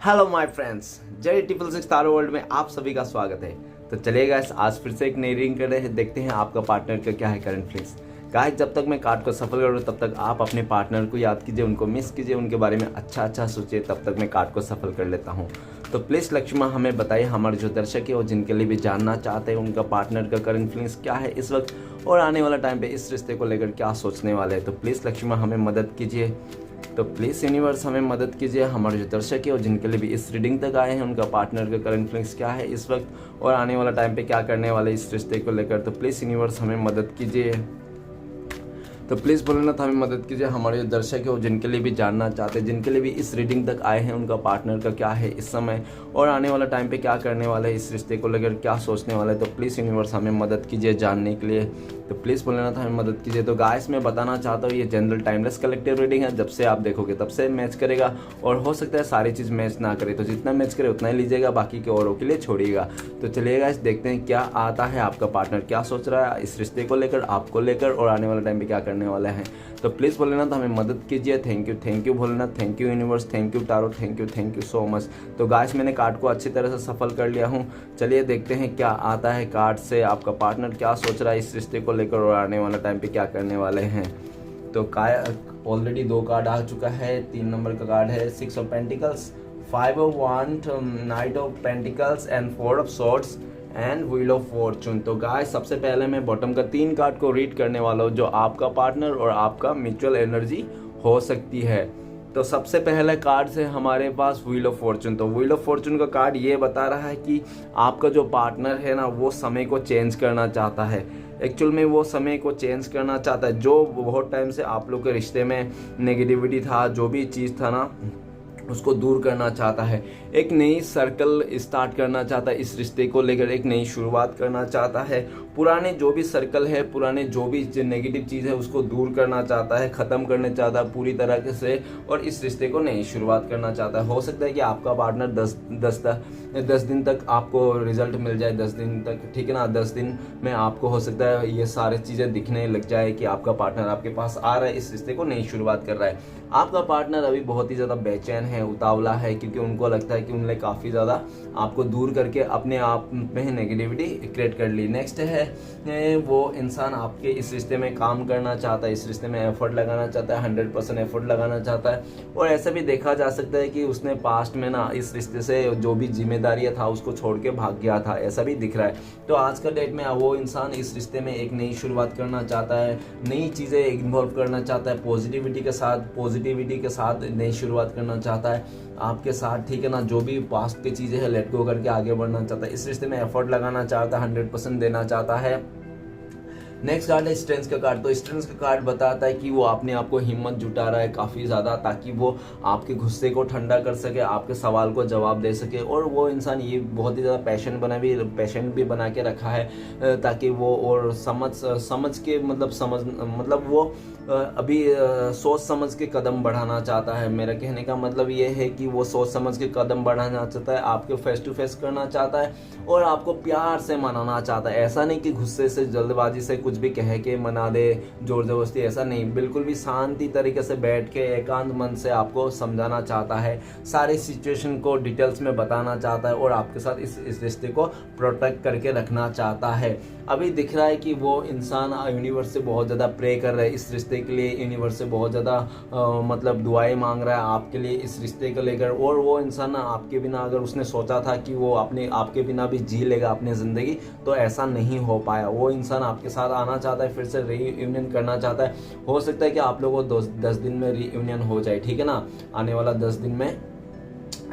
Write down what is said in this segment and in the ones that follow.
Hello my friends, जय triple six तारो world में आप सभी का स्वागत है। तो चलिए गाइस, आज फिर से एक नई रीडिंग कर रहे हैं। देखते हैं आपका पार्टनर का क्या है करंट फीलिंग्स। गाइस, जब तक मैं कार्ड को सफल करूँ तब तक आप अपने पार्टनर को याद कीजिए, उनको मिस कीजिए, उनके बारे में अच्छा सोचिए, तब तक मैं कार्ड को सफल कर लेता हूँ। तो प्लीज़ लक्ष्मण हमें बताइए, हमारे जो दर्शक है और जिनके लिए भी जानना चाहते हैं उनका पार्टनर का करंट फीलिंग्स क्या है इस वक्त और आने वाला टाइम पे इस रिश्ते को लेकर क्या सोचने वाले हैं। तो प्लीज़ लक्ष्मण हमें मदद कीजिए। तो प्लीज़ यूनिवर्स हमें मदद कीजिए, हमारे जो दर्शक है और जिनके लिए भी इस रीडिंग तक आए हैं उनका पार्टनर का करंट फीलिंग्स क्या है इस वक्त और आने वाला टाइम पे क्या करने वाले इस रिश्ते को लेकर। तो प्लीज़ यूनिवर्स हमें मदद कीजिए। तो प्लीज़ भोलेनाथ हमें मदद कीजिए, हमारे जो दर्शक है और जिनके लिए भी जानना चाहते हैं, जिनके लिए भी इस रीडिंग तक आए हैं उनका पार्टनर का क्या है इस समय और आने वाला टाइम पे क्या करने वाले हैं, इस रिश्ते को लेकर क्या सोचने वाले हैं। तो प्लीज़ यूनिवर्स हमें मदद कीजिए जानने के लिए। तो प्लीज़ भोलेनाथ हमें मदद कीजिए। तो गाइस, मैं बताना चाहता हूँ ये जनरल टाइमलेस कलेक्टिव रीडिंग है। जब से आप देखोगे तब से मैच करेगा और हो सकता है सारी चीज़ मैच ना करे, तो जितना मैच करे उतना ही लीजिएगा, बाकी के औरों के लिए छोड़िएगा। तो चलिए गाइस, देखते हैं क्या आता है, आपका पार्टनर क्या सोच रहा है इस रिश्ते को लेकर, आपको लेकर और आने वाले टाइम पे क्या करने वाले हैं। तो प्लीज़ भोलेनाथ हमें मदद कीजिए। Thank you Bholenath, thank you universe, thank you tarot, thank you so much. तो गाइस, मैंने कार्ड को अच्छी तरह से सफल कर लिया हूँ। चलिए देखते हैं क्या आता है कार्ड से, आपका पार्टनर क्या सोच रहा है इस रिश्ते को लेकर और आने वाला टाइम पे क्या करने वाले हैं। तो ऑलरेडी 2 कार्ड आ चुका है। 3 नंबर का कार्ड है 6 of pentacles, 5 of wand, knight of pentacles and 4 of swords and wheel of fortune. तो गाइस, सबसे पहले मैं बॉटम का 3 कार्ड को रीड करने वाला हूँ, जो आपका पार्टनर और आपका म्यूचुअल एनर्जी हो सकती है। तो सबसे पहले कार्ड से हमारे पास व्हील ऑफ फॉर्चून। तो व्हील ऑफ फॉर्चून का कार्ड ये बता रहा है कि आपका जो पार्टनर है ना, वो समय को चेंज करना चाहता है। एक्चुअल में वो समय को चेंज करना चाहता है, जो बहुत टाइम से आप लोग के रिश्ते में नेगेटिविटी था, जो भी चीज़ था ना, उसको दूर करना चाहता है। एक नई सर्कल स्टार्ट करना चाहता है इस रिश्ते को लेकर, एक नई शुरुआत करना चाहता है। पुराने जो भी सर्कल है, पुराने जो भी नेगेटिव चीज़ है, उसको दूर करना चाहता है, ख़त्म करना चाहता है पूरी तरह से और इस रिश्ते को नई शुरुआत करना चाहता है। हो सकता है कि आपका पार्टनर 10 दिन तक आपको रिजल्ट मिल जाए, 10 दिन तक, ठीक है ना। 10 दिन में आपको हो सकता है ये सारी चीज़ें दिखने लग जाए कि आपका पार्टनर आपके पास आ रहा है, इस रिश्ते को नई शुरुआत कर रहा है। आपका पार्टनर अभी बहुत ही ज़्यादा बेचैन है, उतावला है, क्योंकि उनको लगता है कि उन्होंने काफ़ी ज़्यादा आपको दूर करके अपने आप में नेगेटिविटी क्रिएट कर ली। नेक्स्ट है वो इंसान आपके इस रिश्ते में काम करना चाहता है, इस रिश्ते में एफर्ट लगाना चाहता है, 100% एफर्ट लगाना चाहता है। और ऐसा भी देखा जा सकता है कि उसने पास्ट में ना इस रिश्ते से जो भी जिम्मेदारियाँ था उसको छोड़ के भाग गया था, ऐसा भी दिख रहा है। तो आज का डेट में वो इंसान इस रिश्ते में एक नई शुरुआत करना चाहता है, नई चीज़ें इन्वॉल्व करना चाहता है, पॉजिटिविटी के साथ नई शुरुआत करना चाहता है आपके साथ, ठीक है ना। जो भी पास्ट की चीज़ें हैं लेट गो करके आगे बढ़ना चाहता है, इस रिश्ते में एफर्ट लगाना चाहता है, 100% देना चाहता है। नेक्स्ट कार्ड है स्ट्रेंथ का कार्ड। तो स्ट्रेंथ का कार्ड बताता है कि वो अपने आप को हिम्मत जुटा रहा है काफ़ी ज़्यादा, ताकि वो आपके गुस्से को ठंडा कर सके, आपके सवाल को जवाब दे सके। और वो इंसान ये बहुत ही ज़्यादा पैशन भी बना के रखा है, ताकि वो और समझ के मतलब वो अभी सोच समझ के कदम बढ़ाना चाहता है। मेरा कहने का मतलब ये है कि वो सोच समझ के कदम बढ़ाना चाहता है, आपके फेस टू फेस करना चाहता है और आपको प्यार से मनाना चाहता है। ऐसा नहीं कि गुस्से से, जल्दबाजी से कुछ भी कह के मना दे, जोर जबरदस्ती, ऐसा नहीं। बिल्कुल भी शांति तरीके से बैठ के एकांत मन से आपको समझाना चाहता है, सारी सिचुएशन को डिटेल्स में बताना चाहता है और आपके साथ इस रिश्ते को प्रोटेक्ट करके रखना चाहता है। अभी दिख रहा है कि वो इंसान यूनिवर्स से बहुत ज़्यादा प्रे कर रहा है इस रिश्ते के लिए, यूनिवर्स से बहुत ज़्यादा मतलब दुआएं मांग रहा है आपके लिए इस रिश्ते को लेकर। और वो इंसान आपके बिना, अगर उसने सोचा था कि वो आपके बिना भी जी लेगा अपनी ज़िंदगी, तो ऐसा नहीं हो पाया। वो इंसान आपके साथ आना चाहता है, फिर से रीयूनियन करना चाहता है। हो सकता है कि आप लोगों को 10 दिन में रीयूनियन हो जाए, ठीक है ना। आने वाला 10 दिन में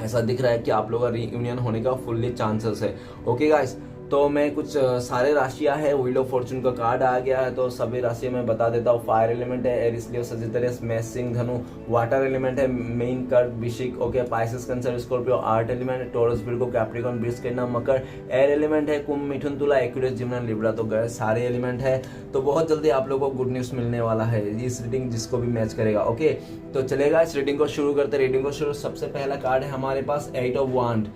ऐसा दिख रहा है कि आप लोगों का रीयूनियन होने का फुल्ली चांसेस है। ओके गाइस, तो मैं कुछ सारे राशियां है, व्हील ऑफ फॉर्चून का कार्ड आ गया है, तो सभी राशियां मैं बता देता हूँ। फायर एलिमेंट है एरिस लियो सजिटेरियस मेष सिंह धनु। वाटर एलिमेंट है मेन कर्क वृश्चिक, okay, Pisces cancer Scorpio. Art element है टॉरस विर्गो कैप्रिकॉर्न वृष कन्या मकर। एयर एलिमेंट है कुंभ मिथुन तुला एक्वेरियस जिमिनी लिब्रा। तो गए सारे एलिमेंट है, तो बहुत जल्दी आप लोगों को गुड न्यूज मिलने वाला है इस रीडिंग जिसको भी मैच करेगा। ओके, तो चलेगा, इस रीडिंग को शुरू करते। रीडिंग को सबसे पहला कार्ड है हमारे पास 8 ऑफ वांड।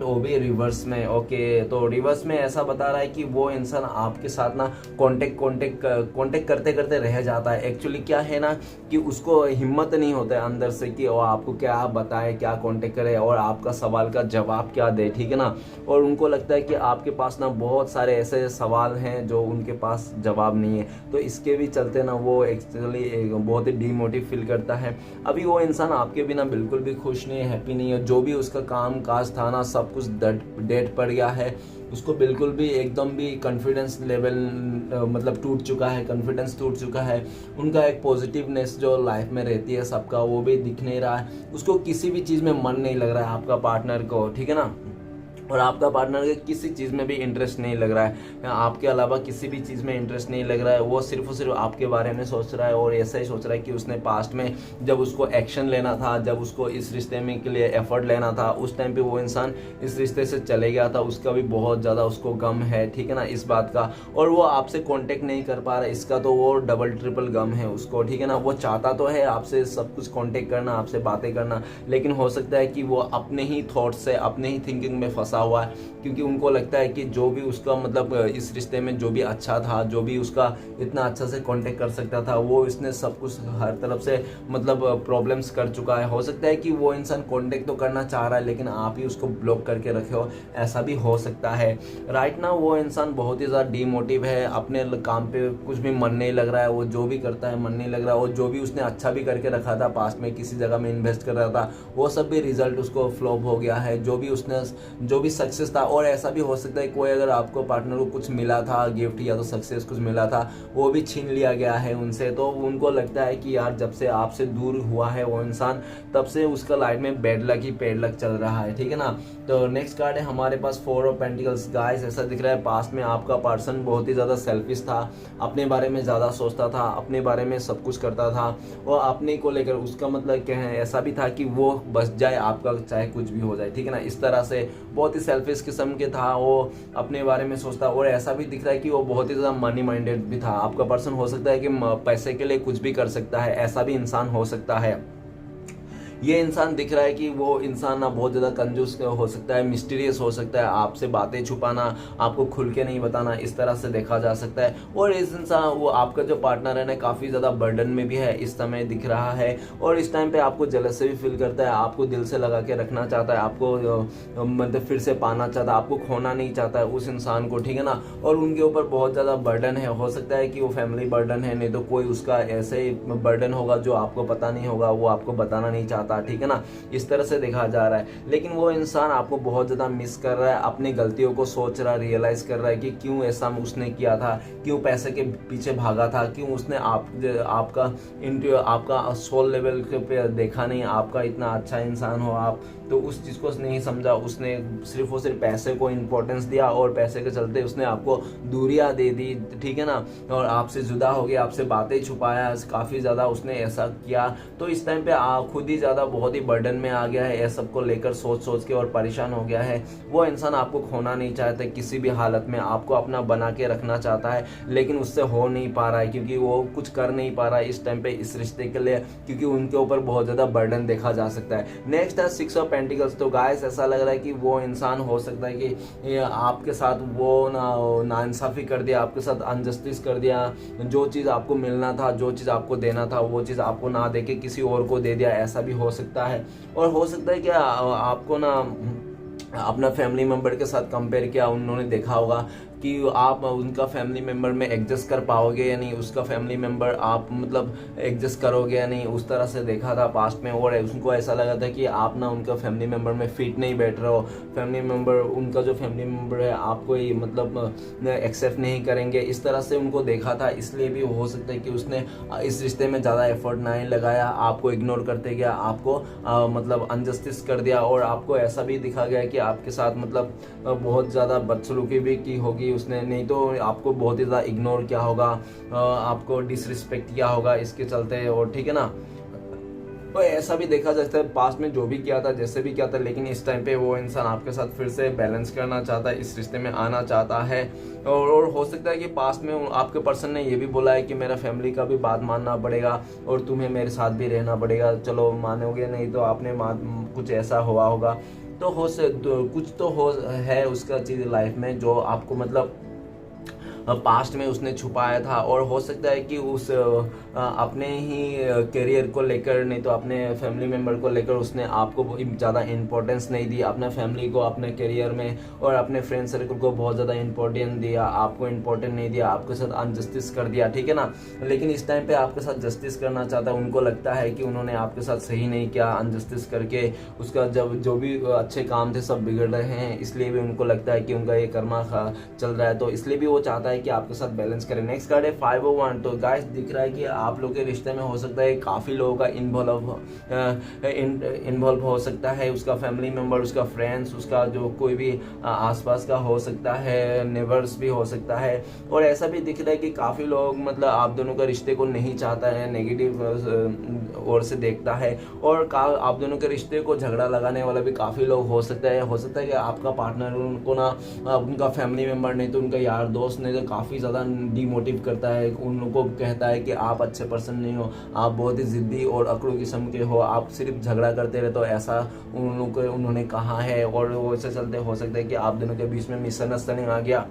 वो भी रिवर्स में। ओके, तो रिवर्स में ऐसा बता रहा है कि वो इंसान आपके साथ ना कांटेक्ट करते करते रह जाता है। एक्चुअली क्या है ना कि उसको हिम्मत नहीं होता है अंदर से कि वो आपको क्या बताए, क्या कांटेक्ट करे और आपका सवाल का जवाब क्या दे, ठीक है ना। और उनको लगता है कि आपके पास ना बहुत सारे ऐसे सवाल हैं जो उनके पास जवाब नहीं है, तो इसके भी चलते ना वो एक्चुअली बहुत ही डीमोटिव फील करता है। अभी वो इंसान आपके बिना बिल्कुल भी खुश नहीं है, हैप्पी नहीं है। जो भी उसका काम काज था ना सब कुछ डेड पड़ गया है। उसको बिल्कुल भी एकदम भी कॉन्फिडेंस लेवल मतलब टूट चुका है, कॉन्फिडेंस टूट चुका है। उनका एक पॉजिटिवनेस जो लाइफ में रहती है सबका वो भी दिख नहीं रहा है। उसको किसी भी चीज़ में मन नहीं लग रहा है आपका पार्टनर को, ठीक है ना। और आपका पार्टनर के किसी चीज़ में भी इंटरेस्ट नहीं लग रहा है, आपके अलावा किसी भी चीज़ में इंटरेस्ट नहीं लग रहा है। वो सिर्फ और सिर्फ आपके बारे में सोच रहा है और ऐसा ही सोच रहा है कि उसने पास्ट में जब उसको एक्शन लेना था, जब उसको इस रिश्ते में के लिए एफर्ट लेना था, उस टाइम पे वो इंसान इस रिश्ते से चले गया था। उसका भी बहुत ज़्यादा उसको गम है, ठीक है ना, इस बात का। और वो आपसे कॉन्टेक्ट नहीं कर पा रहा है, इसका तो वो डबल ट्रिपल गम है उसको, ठीक है ना। वो चाहता तो है आपसे सब कुछ कॉन्टेक्ट करना, आपसे बातें करना, लेकिन हो सकता है कि वो अपने ही थॉट से, अपने ही थिंकिंग में फंसा हुआ है। क्योंकि उनको लगता है कि जो भी उसका मतलब इस रिश्ते में जो भी अच्छा था, जो भी उसका इतना अच्छा से कांटेक्ट कर सकता था, वो इसने सब कुछ हर तरफ से मतलब प्रॉब्लम्स कर चुका है। हो सकता है कि वो इंसान कांटेक्ट तो करना चाह रहा है लेकिन आप ही उसको ब्लॉक करके रखे हो, ऐसा भी हो सकता है। राइट ना वो इंसान बहुत ही ज़्यादा डीमोटिव है, अपने काम पे कुछ भी मन नहीं लग रहा है, वो जो भी करता है मन नहीं लग रहा है। और जो भी उसने अच्छा भी करके रखा था पास्ट में, किसी जगह में इन्वेस्ट कर रहा था, वो सब भी रिजल्ट उसको फ्लॉप हो गया है। जो भी सक्सेस था। और ऐसा भी हो सकता है कोई अगर आपको पार्टनर को कुछ मिला था गिफ्ट या तो सक्सेस कुछ मिला था, वो भी छीन लिया गया है उनसे। तो उनको लगता है कि यार जब से आपसे दूर हुआ है वो इंसान, तब से उसका लाइफ में बैड लक ही पेड लक चल रहा है, ठीक है ना। तो नेक्स्ट कार्ड है हमारे पास 4 ऑफ पेंटिकल्स। गाइस ऐसा दिख रहा है पास्ट में आपका पर्सन बहुत ही ज़्यादा सेल्फिश था, अपने बारे में ज़्यादा सोचता था, अपने बारे में सब कुछ करता था और अपने को लेकर उसका मतलब क्या है, ऐसा भी था कि वो बच जाए आपका चाहे कुछ भी हो जाए, ठीक है ना। इस तरह से बहुत ही सेल्फिश किस्म के था, वो अपने बारे में सोचता। और ऐसा भी दिख रहा है कि वो बहुत ही ज़्यादा मनी माइंडेड भी था। आपका पर्सन हो सकता है कि पैसे के लिए कुछ भी कर सकता है, ऐसा भी इंसान हो सकता है। ये इंसान दिख रहा है कि वो इंसान ना बहुत ज़्यादा कंजूस हो सकता है, मिस्टीरियस हो सकता है, आपसे बातें छुपाना, आपको खुल के नहीं बताना, इस तरह से देखा जा सकता है। और इस इंसान वो आपका जो पार्टनर है ना काफ़ी ज़्यादा बर्डन में भी है इस समय दिख रहा है। और इस टाइम पे आपको जेलस से भी फील करता है, आपको दिल से लगा के रखना चाहता है, आपको मतलब फिर से पाना चाहता है, आपको खोना नहीं चाहता है उस इंसान को, ठीक है ना। और उनके ऊपर बहुत ज़्यादा बर्डन है, हो सकता है कि वो फैमिली बर्डन है, नहीं तो कोई उसका ऐसे बर्डन होगा जो आपको पता नहीं होगा, वो आपको बताना नहीं चाहता, ठीक है ना। इस तरह से देखा जा रहा है। लेकिन वो इंसान आपको बहुत ज्यादा मिस कर रहा है, अपनी गलतियों को सोच रहा है, रियलाइज कर रहा है कि क्यों ऐसा उसने किया था, क्यों पैसे के पीछे भागा था, क्यों उसने आपका सोल लेवल पे देखा नहीं, आपका इतना अच्छा इंसान हो आप, तो उस चीज को उसने नहीं समझा। उसने सिर्फ और सिर्फ पैसे को इंपॉर्टेंस दिया और पैसे के चलते उसने आपको दूरियां दे दी, ठीक है ना। और आपसे जुदा हो गया, आपसे बातें छुपाया, काफी ज्यादा उसने ऐसा किया। तो इस टाइम पे आप खुद ही ज्यादा बहुत ही बर्डन में आ गया है, ये सब को लेकर सोच के और परेशान हो गया है। वो इंसान आपको खोना नहीं चाहता किसी भी हालत में, आपको अपना बना के रखना चाहता है, लेकिन उससे हो नहीं पा रहा है क्योंकि वो कुछ कर नहीं पा रहा है इस टाइम पे इस रिश्ते के लिए, क्योंकि उनके ऊपर बहुत ज्यादा बर्डन देखा जा सकता है। नेक्स्ट है 6 ऑफ पेंटिकल्स। तो गाइस ऐसा लग रहा है कि वो इंसान हो सकता है कि आपके साथ वो नाइंसाफी कर दिया, आपके साथ अनजस्टिस कर दिया, जो चीज़ आपको मिलना था, जो चीज़ आपको देना था, वो चीज़ आपको ना देके किसी और को दे दिया, ऐसा भी हो सकता है। और हो सकता है कि आपको ना अपना फैमिली मेंबर के साथ कंपेयर किया, उन्होंने देखा होगा कि आप उनका फैमिली मेंबर में एडजस्ट कर पाओगे या नहीं, उसका फैमिली मेंबर आप मतलब एडजस्ट करोगे या नहीं, उस तरह से देखा था पास्ट में। और उनको ऐसा लगा था कि आप ना उनका फैमिली मेंबर में फिट नहीं बैठ रहे हो, फैमिली मेंबर उनका जो फैमिली मेंबर है आपको ही मतलब एक्सेप्ट नहीं करेंगे, इस तरह से उनको देखा था। इसलिए भी हो सकता है कि उसने इस रिश्ते में ज़्यादा एफर्ट नहीं लगाया, आपको इग्नोर करते गया, आपको मतलब अनजस्टिस कर दिया। और आपको ऐसा भी दिखा गया कि आपके साथ मतलब बहुत ज़्यादा बदसलूकी भी की होगी उसने, नहीं तो आपको बहुत ही ज़्यादा इग्नोर किया होगा, आपको डिसरिस्पेक्ट किया होगा इसके चलते, और ठीक है ना। तो ऐसा भी देखा जा सकता है पास्ट में जो भी किया था, जैसे भी किया था, लेकिन इस टाइम पे वो इंसान आपके साथ फिर से बैलेंस करना चाहता है, इस रिश्ते में आना चाहता है। और हो सकता है कि पास्ट में आपके पर्सन ने ये भी बोला है कि मेरा फैमिली का भी बात मानना पड़ेगा और तुम्हें मेरे साथ भी रहना पड़ेगा, चलो मानोगे नहीं तो आपने कुछ ऐसा हुआ होगा। कुछ तो हो है उसका चीज़ लाइफ में जो आपको मतलब पास्ट में उसने छुपाया था, और हो सकता है कि उस अपने ही करियर को लेकर, नहीं तो अपने फैमिली मेम्बर को लेकर उसने आपको ज़्यादा इंपॉर्टेंस नहीं दी, अपना फैमिली को अपने करियर में और अपने फ्रेंड सर्कल को बहुत ज़्यादा इंपॉर्टेंस दिया, आपको इंपॉर्टेंट नहीं दिया, आपके साथ अनजस्टिस कर दिया, ठीक है ना। लेकिन इस टाइम पे आपके साथ जस्टिस करना चाहता है, उनको लगता है कि उन्होंने आपके साथ सही नहीं किया, अनजस्टिस करके उसका जब जो भी अच्छे काम थे सब बिगड़ रहे हैं, इसलिए भी उनको लगता है कि उनका ये कर्मा चल रहा है, तो इसलिए भी वो चाहता है कि आपके साथ बैलेंस करें। नेक्स्ट कार्ड है 501। तो गाइस दिख रहा है कि आप लोग के रिश्ते में हो सकता है काफ़ी लोगों का इन्वॉल्व हो सकता है, उसका फैमिली मेम्बर, उसका फ्रेंड्स, उसका जो कोई भी आसपास का हो सकता है, नेबर्स भी हो सकता है। और ऐसा भी दिख रहा है कि काफ़ी लोग मतलब आप दोनों का रिश्ते को नहीं चाहता है, नेगेटिव ओर से देखता है, और आप दोनों के रिश्ते को झगड़ा लगाने वाला भी काफ़ी लोग हो सकता है कि आपका पार्टनर उनको ना उनका फैमिली मेम्बर नहीं तो उनका यार दोस्त नहीं तो काफ़ी ज़्यादा डीमोटिव करता है, उन लोगों को कहता है कि आप अच्छे पर्सन नहीं हो, आप बहुत ही ज़िद्दी और अकड़ू किस्म के हो, आप सिर्फ झगड़ा करते रहे, तो ऐसा उन लोगों को उन्होंने कहा है। और वैसे चलते हो सकता है कि आप दोनों के बीच में मिसअंडरस्टैंडिंग आ गया।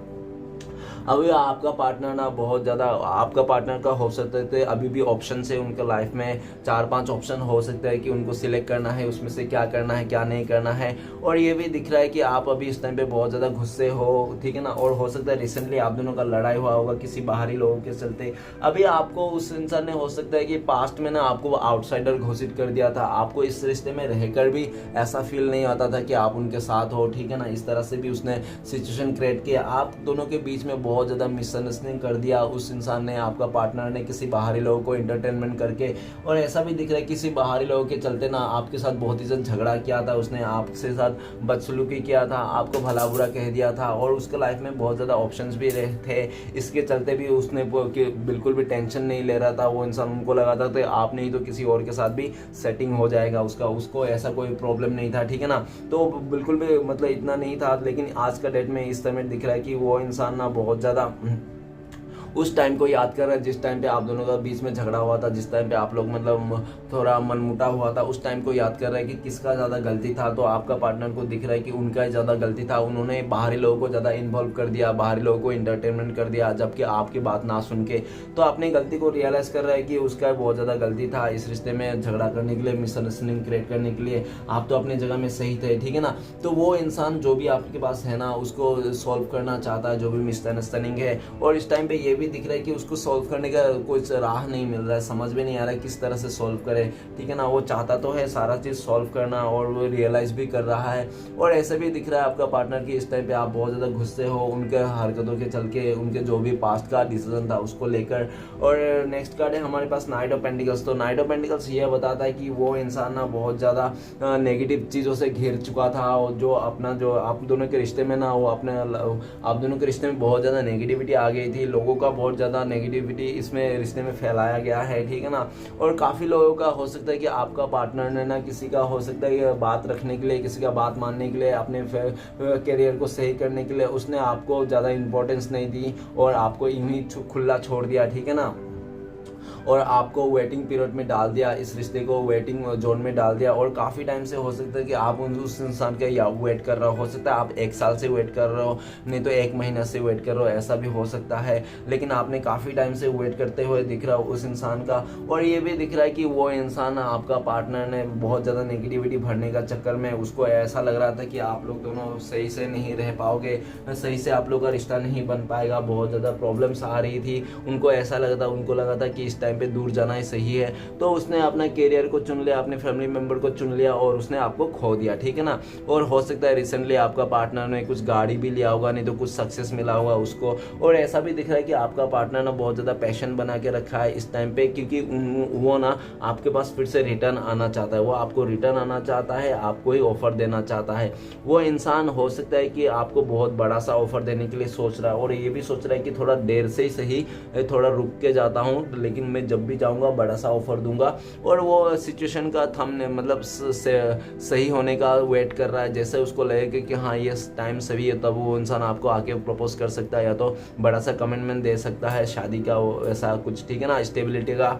अभी आपका पार्टनर ना बहुत ज़्यादा, आपका पार्टनर का हो सकता है अभी भी ऑप्शन है उनके लाइफ में, 4-5 ऑप्शन हो सकता है कि उनको सिलेक्ट करना है, उसमें से क्या करना है क्या नहीं करना है। और ये भी दिख रहा है कि आप अभी इस टाइम पे बहुत ज़्यादा गुस्से हो, ठीक है ना। और हो सकता है रिसेंटली आप दोनों का लड़ाई हुआ होगा किसी बाहरी लोगों के चलते। अभी आपको उस इंसान ने हो सकता है कि पास्ट में ना आपको वो आउटसाइडर घोषित कर दिया था, आपको इस रिश्ते में रहकर भी ऐसा फील नहीं आता था कि आप उनके साथ हो, ठीक है ना। इस तरह से भी उसने सिचुएशन क्रिएट किया, आप दोनों के बीच में बहुत ज़्यादा मिसअंडरस्टैंडिंग कर दिया उस इंसान ने, आपका पार्टनर ने, किसी बाहरी लोगों को एंटरटेनमेंट करके। और ऐसा भी दिख रहा है किसी बाहरी लोगों के चलते ना आपके साथ बहुत ही ज़्यादा झगड़ा किया था, उसने आपसे साथ बदसलूकी किया था, आपको भला बुरा कह दिया था, और उसके लाइफ में बहुत ज़्यादा ऑप्शंस भी रहे थे। इसके चलते भी उसने बिल्कुल भी टेंशन नहीं ले रहा था वो इंसान, उनको लगा था तो आप नहीं तो किसी और के साथ भी सेटिंग हो जाएगा उसको ऐसा कोई प्रॉब्लम नहीं था, ठीक है ना। तो बिल्कुल भी मतलब इतना नहीं था। लेकिन आज का डेट में इस समय दिख रहा है कि वो इंसान ना बहुत ज़्यादा उस टाइम को याद कर रहा है जिस टाइम पे आप दोनों का बीच में झगड़ा हुआ था, जिस टाइम पे आप लोग मतलब थोड़ा मनमुटाव हुआ था, उस टाइम को याद कर रहा है कि किसका ज़्यादा गलती था। तो आपका पार्टनर को दिख रहा है कि उनका ज़्यादा गलती था, उन्होंने बाहरी लोगों को ज़्यादा इन्वॉल्व कर दिया, बाहरी लोगों को इंटरटेनमेंट कर दिया, जबकि आपकी बात ना सुन के। तो अपनी गलती को रियलाइज़ कर रहा है कि उसका बहुत ज़्यादा गलती था इस रिश्ते में झगड़ा करने के लिए, मिसअंडरस्टैंडिंग क्रिएट करने के लिए। आप तो अपनी जगह में सही थे, ठीक है ना। तो वो इंसान जो भी आपके पास है ना उसको सॉल्व करना चाहता है, जो भी मिसअंडरस्टैंडिंग है। और इस टाइम पे ये भी दिख रहा है कि उसको सॉल्व करने का कोई राह नहीं मिल रहा है, समझ में नहीं आ रहा है किस तरह से सॉल्व करे, ठीक है ना। वो चाहता तो है सारा चीज़ सॉल्व करना और वो रियलाइज भी कर रहा है। और ऐसे भी दिख रहा है आपका पार्टनर की इस टाइम पे आप बहुत ज़्यादा गुस्से हो उनके हरकतों के चल के, उनके जो भी पास्ट का डिसीजन था उसको लेकर। और नेक्स्ट कार्ड है हमारे पास नाइट ऑफ पेंटिकल्स। तो नाइट ऑफ पेंटिकल्स ये बताता है कि वो इंसान ना बहुत ज़्यादा नेगेटिव चीज़ों से घिर चुका था, और जो आप दोनों के रिश्ते में ना वो आप दोनों के रिश्ते में बहुत ज़्यादा नेगेटिविटी आ गई थी, लोगों का बहुत ज़्यादा नेगेटिविटी इसमें रिश्ते में फैलाया गया है, ठीक है ना। और काफ़ी लोगों का हो सकता है कि आपका पार्टनर ने ना किसी का हो सकता है कि बात रखने के लिए, किसी का बात मानने के लिए, अपने करियर को सही करने के लिए उसने आपको ज़्यादा इंपॉर्टेंस नहीं दी और आपको यूं ही खुला छोड़ दिया, ठीक है ना। और आपको वेटिंग पीरियड में डाल दिया, इस रिश्ते को वेटिंग जोन में डाल दिया। और काफ़ी टाइम से हो सकता है कि आप उस इंसान का या वेट कर रहे हो सकता है आप 1 साल से वेट कर रहे हो, नहीं तो 1 महीना से वेट कर रहे हो, ऐसा भी हो सकता है। लेकिन आपने काफ़ी टाइम से वेट करते हुए दिख रहा हो उस इंसान का। और ये भी दिख रहा है कि वो इंसान आपका पार्टनर ने बहुत ज़्यादा नेगेटिविटी भरने का चक्कर में उसको ऐसा लग रहा था कि आप लोग दोनों सही से नहीं रह पाओगे, सही से आप लोग का रिश्ता नहीं बन पाएगा, बहुत ज़्यादा प्रॉब्लम्स आ रही थी। उनको लगा था कि इस टाइम पे दूर जाना ही सही है। तो उसने अपना करियर को चुन लिया, अपने फैमिली मेंबर को चुन लिया और उसने आपको खो दिया, ठीक है ना। और हो सकता है रिसेंटली आपका पार्टनर ने कुछ गाड़ी भी लिया होगा, नहीं तो कुछ सक्सेस मिला होगा उसको। और ऐसा भी दिख रहा है कि आपका पार्टनर ना बहुत ज़्यादा पैशन बना के रखा है इस टाइम पे, क्योंकि वो ना आपके पास फिर से रिटर्न आना चाहता है, वो आपको रिटर्न आना चाहता है, आपको ही ऑफर देना चाहता है। वो इंसान हो सकता है कि आपको बहुत बड़ा सा ऑफर देने के लिए सोच रहा है, और ये भी सोच रहा है कि थोड़ा देर से ही सही, थोड़ा रुक के जाता हूँ, लेकिन मैं जब भी जाऊँगा बड़ा सा ऑफर दूंगा। और वो सिचुएशन का मतलब सही होने का वेट कर रहा है, जैसे उसको लगे कि हाँ ये टाइम सही है, तब वो इंसान आपको आके प्रपोज कर सकता है, या तो बड़ा सा कमिटमेंट दे सकता है शादी का, ऐसा कुछ, ठीक है ना, स्टेबिलिटी का।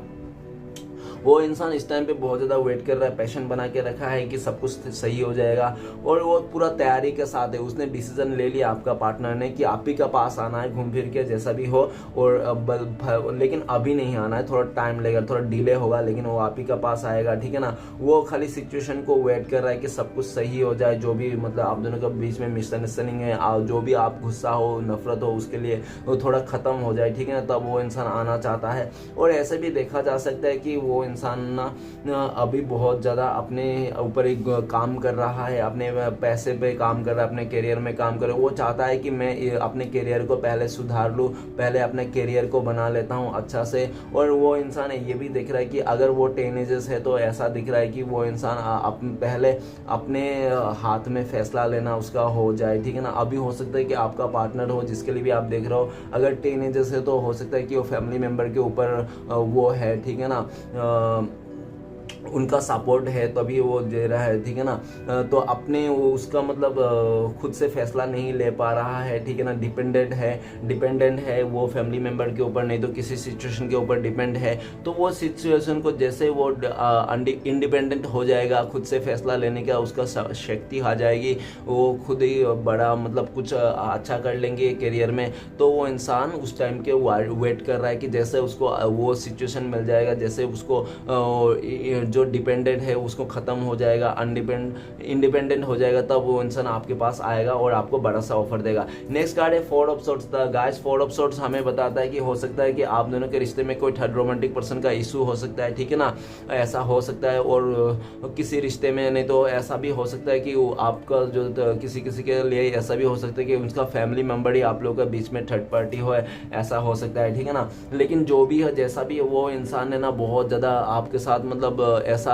वो इंसान इस टाइम पे बहुत ज़्यादा वेट कर रहा है, पैशन बना के रखा है कि सब कुछ सही हो जाएगा और वो पूरा तैयारी के साथ है। उसने डिसीजन ले लिया आपका पार्टनर ने कि आप ही का पास आना है घूम फिर के जैसा भी हो, और लेकिन अभी नहीं आना है, थोड़ा टाइम लगेगा, थोड़ा डिले होगा, लेकिन वो आप ही का पास आएगा, ठीक है ना। वो खाली सिचुएशन को वेट कर रहा है कि सब कुछ सही हो जाए, जो भी मतलब आप दोनों के बीच में मिसअंडरस्टैंडिंग है, जो भी आप गुस्सा हो, नफरत हो, उसके लिए वो थोड़ा खत्म हो जाए, ठीक है ना। तब वो इंसान आना चाहता है। और ऐसे भी देखा जा सकता है कि वो इंसान ना अभी बहुत ज़्यादा अपने ऊपर एक काम कर रहा है, अपने पैसे पे काम कर रहा है, अपने करियर में काम कर रहा है। वो चाहता है कि मैं अपने करियर को पहले सुधार लूँ, पहले अपने करियर को बना लेता हूँ अच्छा से। और वो इंसान ये भी दिख रहा है कि अगर वो टीनेजर्स है तो ऐसा दिख रहा है कि वो इंसान पहले अपने हाथ में फैसला लेना उसका हो जाए, ठीक है ना। अभी हो सकता है कि आपका पार्टनर हो जिसके लिए भी आप देख रहे हो, अगर टीनेजर्स है तो हो सकता है कि वो फैमिली मेम्बर के ऊपर वो है, ठीक है ना, उनका सपोर्ट है तभी वो दे रहा है, ठीक है ना। तो अपने उसका मतलब खुद से फैसला नहीं ले पा रहा है, ठीक है ना। डिपेंडेंट है वो फैमिली मेम्बर के ऊपर, नहीं तो किसी सिचुएशन के ऊपर डिपेंड है। तो वो सिचुएशन को जैसे वो इंडिपेंडेंट हो जाएगा, खुद से फैसला लेने का उसका शक्ति आ जाएगी, वो खुद ही बड़ा मतलब कुछ अच्छा कर लेंगे करियर में। तो वो इंसान उस टाइम के वेट कर रहा है कि जैसे उसको वो सिचुएशन मिल जाएगा, जैसे उसको जो डिपेंडेंट है उसको ख़त्म हो जाएगा, इंडिपेंडेंट हो जाएगा, तब वो इंसान आपके पास आएगा और आपको बड़ा सा ऑफर देगा। नेक्स्ट कार्ड है Ford of swords. Guys Ford of swords हमें बताता है कि हो सकता है कि आप दोनों के रिश्ते में कोई थर्ड रोमांटिक पर्सन का इशू हो सकता है, ठीक है ना, ऐसा हो सकता है। और किसी रिश्ते में, नहीं तो ऐसा भी हो सकता है कि आपका जो किसी के लिए ऐसा भी हो सकता है कि उसका फैमिली मेम्बर ही आप लोगों के बीच में थर्ड पार्टी हो, ऐसा हो सकता है, ठीक है ना। लेकिन जो भी है जैसा भी है, वो इंसान है ना बहुत ज़्यादा आपके साथ मतलब ऐसा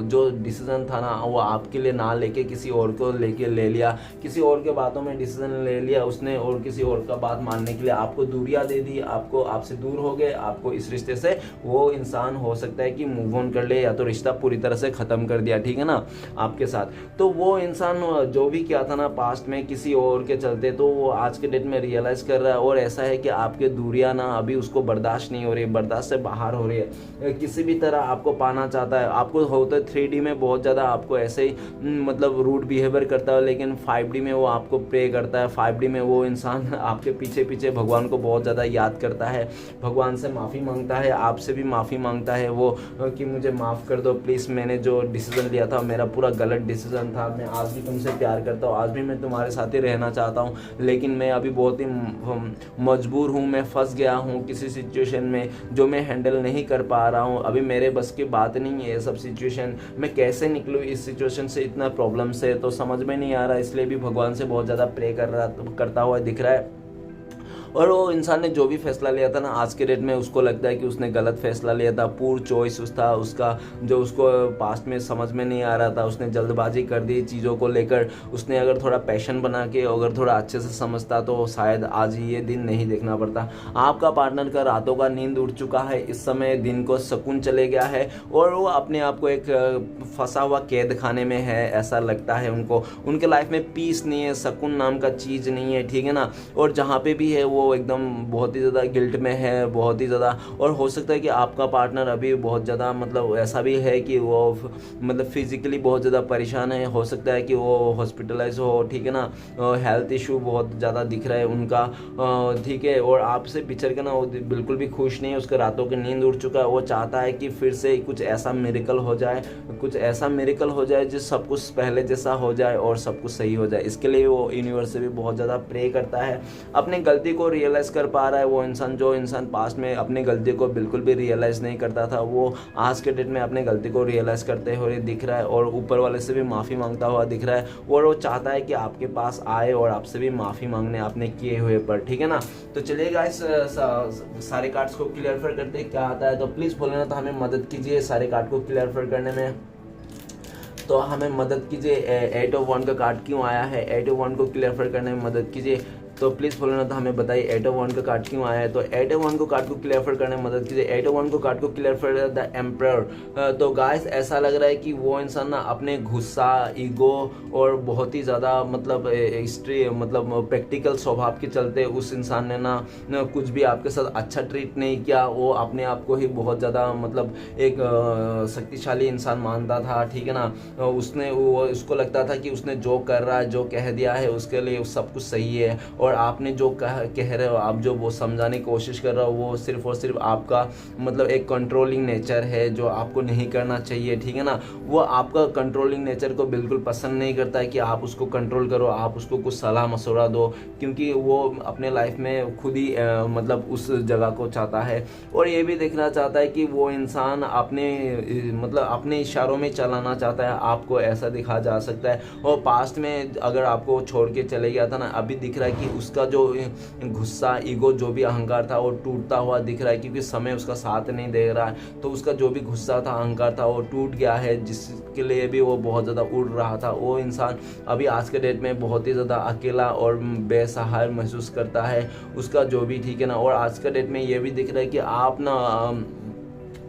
जो डिसीजन था ना वो आपके लिए ना लेके किसी और को लेके ले लिया, किसी और के बातों में डिसीजन ले लिया उसने, और किसी और का बात मानने के लिए आपको दूरियां दे दी, आपको आपसे दूर हो गए, आपको इस रिश्ते से वो इंसान हो सकता है कि मूव ऑन कर ले, या तो रिश्ता पूरी तरह से ख़त्म कर दिया, ठीक है ना, आपके साथ। तो वो इंसान जो भी किया था ना पास्ट में किसी और के चलते, तो वो आज के डेट में रियलाइज कर रहा है। और ऐसा है कि आपके दूरियां ना अभी उसको बर्दाश्त नहीं हो रही, बर्दाश्त से बाहर हो रही है, किसी भी तरह आपको पाना चाहता है। आपको होता है 3D में बहुत ज़्यादा आपको ऐसे ही मतलब रूड बिहेवियर करता है, लेकिन 5D में वो आपको प्रे करता है। 5D में वो इंसान आपके पीछे पीछे भगवान को बहुत ज़्यादा याद करता है, भगवान से माफ़ी मांगता है, आपसे भी माफ़ी मांगता है वो कि मुझे माफ़ कर दो प्लीज़, मैंने जो डिसीज़न लिया था मेरा पूरा गलत डिसीज़न था, मैं आज भी तुमसे प्यार करता हूँ, आज भी मैं तुम्हारे साथ ही रहना चाहता हूँ, लेकिन मैं अभी बहुत ही मजबूर हूँ, मैं फंस गया हूँ किसी सिचुएशन में जो मैं हैंडल नहीं कर पा रहा हूँ, अभी मेरे बस की बात नहीं है ये सब सिचुएशन, मैं कैसे निकलूँ इस सिचुएशन से, इतना प्रॉब्लम से, तो समझ में नहीं आ रहा, इसलिए भी भगवान से बहुत ज़्यादा प्रे करता हुआ दिख रहा है। और वो इंसान ने जो भी फैसला लिया था ना आज के डेट में उसको लगता है कि उसने गलत फैसला लिया था, पूर चॉइस था उसका, जो उसको पास्ट में समझ में नहीं आ रहा था, उसने जल्दबाजी कर दी चीज़ों को लेकर। उसने अगर थोड़ा पैशन बना के अगर थोड़ा अच्छे से समझता तो शायद आज ये दिन नहीं देखना पड़ता। आपका पार्टनर का रातों का नींद उड़ चुका है, इस समय दिन को सुकून चले गया है, और वो अपने आप को एक फंसा हुआ कैद खाने में है, ऐसा लगता है उनको। उनके लाइफ में पीस नहीं है, सुकून नाम का चीज़ नहीं है, ठीक है ना। और जहाँ पे भी है वो एकदम बहुत ही ज़्यादा गिल्ट में है, बहुत ही ज़्यादा। और हो सकता है कि आपका पार्टनर अभी बहुत ज़्यादा मतलब ऐसा भी है कि वो मतलब फिजिकली बहुत ज़्यादा परेशान है, हो सकता है कि वो हॉस्पिटलाइज हो, ठीक है ना, हेल्थ इशू बहुत ज़्यादा दिख रहा है उनका, ठीक है। और आपसे बिछड़ के ना वो बिल्कुल भी खुश नहीं है, उसके रातों की नींद उड़ चुका है, वो चाहता है कि फिर से कुछ ऐसा मिरेकल हो जाए, कुछ ऐसा मिरेकल हो जाए जिस सब कुछ पहले जैसा हो जाए और सब कुछ सही हो जाए। इसके लिए वो यूनिवर्स से भी बहुत ज़्यादा प्रे करता है, अपनी गलती को रियलाइज़ कर पा रहा है। वो इंसान जो इंसान पास्ट में अपनी गलती को बिल्कुल भी रियलाइज़ नहीं करता था, वो आज के डेट में अपनी गलती को रियलाइज़ करते हुए दिख रहा है, और ऊपर वाले से भी माफ़ी मांगता हुआ दिख रहा है, और वो चाहता है कि आपके पास आए और आपसे भी माफ़ी मांगने आपने किए हुए पर, ठीक है ना। तो चलिए गाइस सारे कार्ड्स को क्लियर करते हैं क्या आता है, तो प्लीज़ बोलना तो हमें मदद कीजिए सारे कार्ड को क्लियर करने में, तो हमें मदद कीजिए। 8 ऑफ 1 का कार्ड क्यों आया है, 8 ऑफ 1 को क्लियर करने में मदद कीजिए। तो प्लीज़ भूलना था हमें बताइए 8 ऑफ वन का कार्ड क्यों आया है। तो 8 ऑफ वन को कार्ड को क्लियर करने में मदद कीजिए। 8 ऑफ वन को कार्ड को क्लियर कर द एम्परर। तो गाइस ऐसा लग रहा है कि वो इंसान ना अपने गुस्सा, ईगो और बहुत ही ज़्यादा मतलब हिस्ट्री मतलब प्रैक्टिकल स्वभाव के चलते उस इंसान ने ना कुछ भी आपके साथ अच्छा ट्रीट नहीं किया। वो अपने आप को ही बहुत ज़्यादा मतलब एक शक्तिशाली इंसान मानता था, ठीक है ना। उसने वो उसको लगता था कि उसने जो कर रहा है, जो कह दिया है उसके लिए सब कुछ सही है, और आपने जो कह रहे हो, आप जो वो समझाने की कोशिश कर रहे हो वो सिर्फ और सिर्फ आपका मतलब एक कंट्रोलिंग नेचर है जो आपको नहीं करना चाहिए, ठीक है ना। वो आपका कंट्रोलिंग नेचर को बिल्कुल पसंद नहीं करता है कि आप उसको कंट्रोल करो, आप उसको कुछ सलाह मशवरा दो, क्योंकि वो अपने लाइफ में खुद ही मतलब उस जगह को चाहता है। और ये भी देखना चाहता है कि वो इंसान अपने मतलब अपने इशारों में चलाना चाहता है, आपको ऐसा दिखा जा सकता है। और पास्ट में अगर आपको छोड़ के चले गया था ना, अभी दिख रहा है कि उसका जो गुस्सा, ईगो, जो भी अहंकार था वो टूटता हुआ दिख रहा है, क्योंकि समय उसका साथ नहीं दे रहा है। तो उसका जो भी गुस्सा था, अहंकार था, वो टूट गया है, जिसके लिए भी वो बहुत ज़्यादा उड़ रहा था। वो इंसान अभी आज के डेट में बहुत ही ज़्यादा अकेला और बेसहारा महसूस करता है, उसका जो भी, ठीक है ना। और आज के डेट में ये भी दिख रहा है कि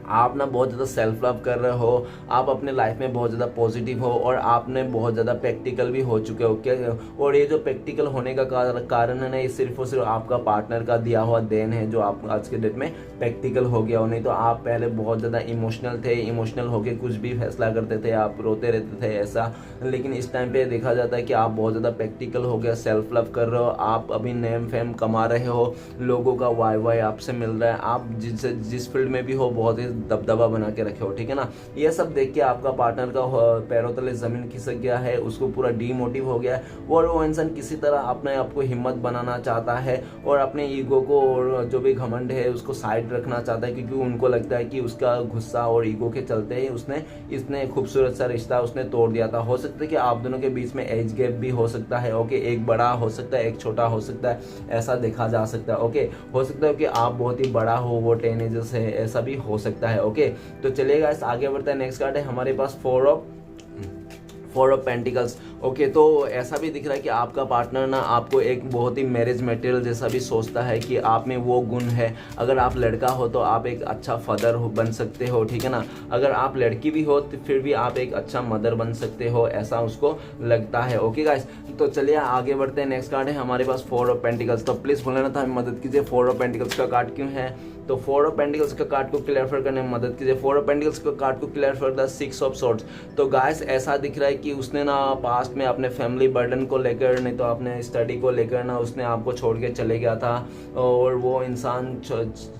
आप ना बहुत ज़्यादा सेल्फ लव कर रहे हो, आप अपने लाइफ में बहुत ज़्यादा पॉजिटिव हो, और आपने बहुत ज़्यादा प्रैक्टिकल भी हो चुके हो क्या। और ये जो प्रैक्टिकल होने का कारण है ना, ये सिर्फ और सिर्फ आपका पार्टनर का दिया हुआ देन है जो आप आज के डेट में प्रैक्टिकल हो गया हो। नहीं तो आप पहले बहुत ज़्यादा इमोशनल थे, इमोशनल होकर कुछ भी फैसला करते थे, आप रोते रहते थे ऐसा। लेकिन इस टाइम पे देखा जाता है कि आप बहुत ज़्यादा प्रैक्टिकल हो गया, सेल्फ लव कर रहे हो, आप अभी नेम फेम कमा रहे हो, लोगों का वाई आपसे मिल रहा है, आप जिस फील्ड में भी हो बहुत ही दबदबा बना के रखे हो, ठीक है ना। ये सब देख के आपका पार्टनर का पैरों तले जमीन खिसक गया है, उसको पूरा डीमोटिव हो गया है, और वो इंसान किसी तरह अपने आप को हिम्मत बनाना चाहता है और अपने ईगो को और जो भी घमंड है उसको साइड रखना चाहता है, क्योंकि उनको लगता है कि उसका गुस्सा और ईगो के चलते ही उसने इतने खूबसूरत सा रिश्ता उसने तोड़ दिया था। हो सकता है कि आप दोनों के बीच में एज गैप भी हो सकता है, ओके, एक बड़ा हो सकता है, एक छोटा हो सकता है, ऐसा देखा जा सकता है, ओके। हो सकता है कि आप बहुत ही बड़ा हो, वो टीनेजर्स है, ऐसा भी हो सकता है, ओके। तो चलिएगा इस आगे बढ़ते हैं। नेक्स्ट कार्ड है हमारे पास फोर ऑफ पेंटिकल्स, ओके। तो ऐसा भी दिख रहा है कि आपका पार्टनर ना आपको एक बहुत ही मैरिज मटेरियल जैसा भी सोचता है कि आप में वो गुण है। अगर आप लड़का हो तो आप एक अच्छा फादर बन सकते हो, ठीक है ना। अगर आप लड़की भी हो तो फिर भी आप एक अच्छा मदर बन सकते हो, ऐसा उसको लगता है, ओके गाइस। तो चलिए आगे बढ़ते हैं। नेक्स्ट कार्ड है हमारे पास फोर ऑफ पेंटिकल्स। तो प्लीज़ भूलना था हमें मदद कीजिए, फोर ऑफ पेंटिकल्स का कार्ड क्यों है। तो फोर ऑफ पेंटिकल्स का कार्ड को क्लियर करने में मदद कीजिए। फोर ऑफ पेंटिकल्स का कार्ड को क्लियर कर द सिक्स ऑफ सॉर्ड्स। तो गाइस ऐसा दिख रहा है कि उसने ना पास्ट में अपने फैमिली बर्डन को लेकर, नहीं तो अपने स्टडी को लेकर ना उसने आपको छोड़ के चले गया था, और वो इंसान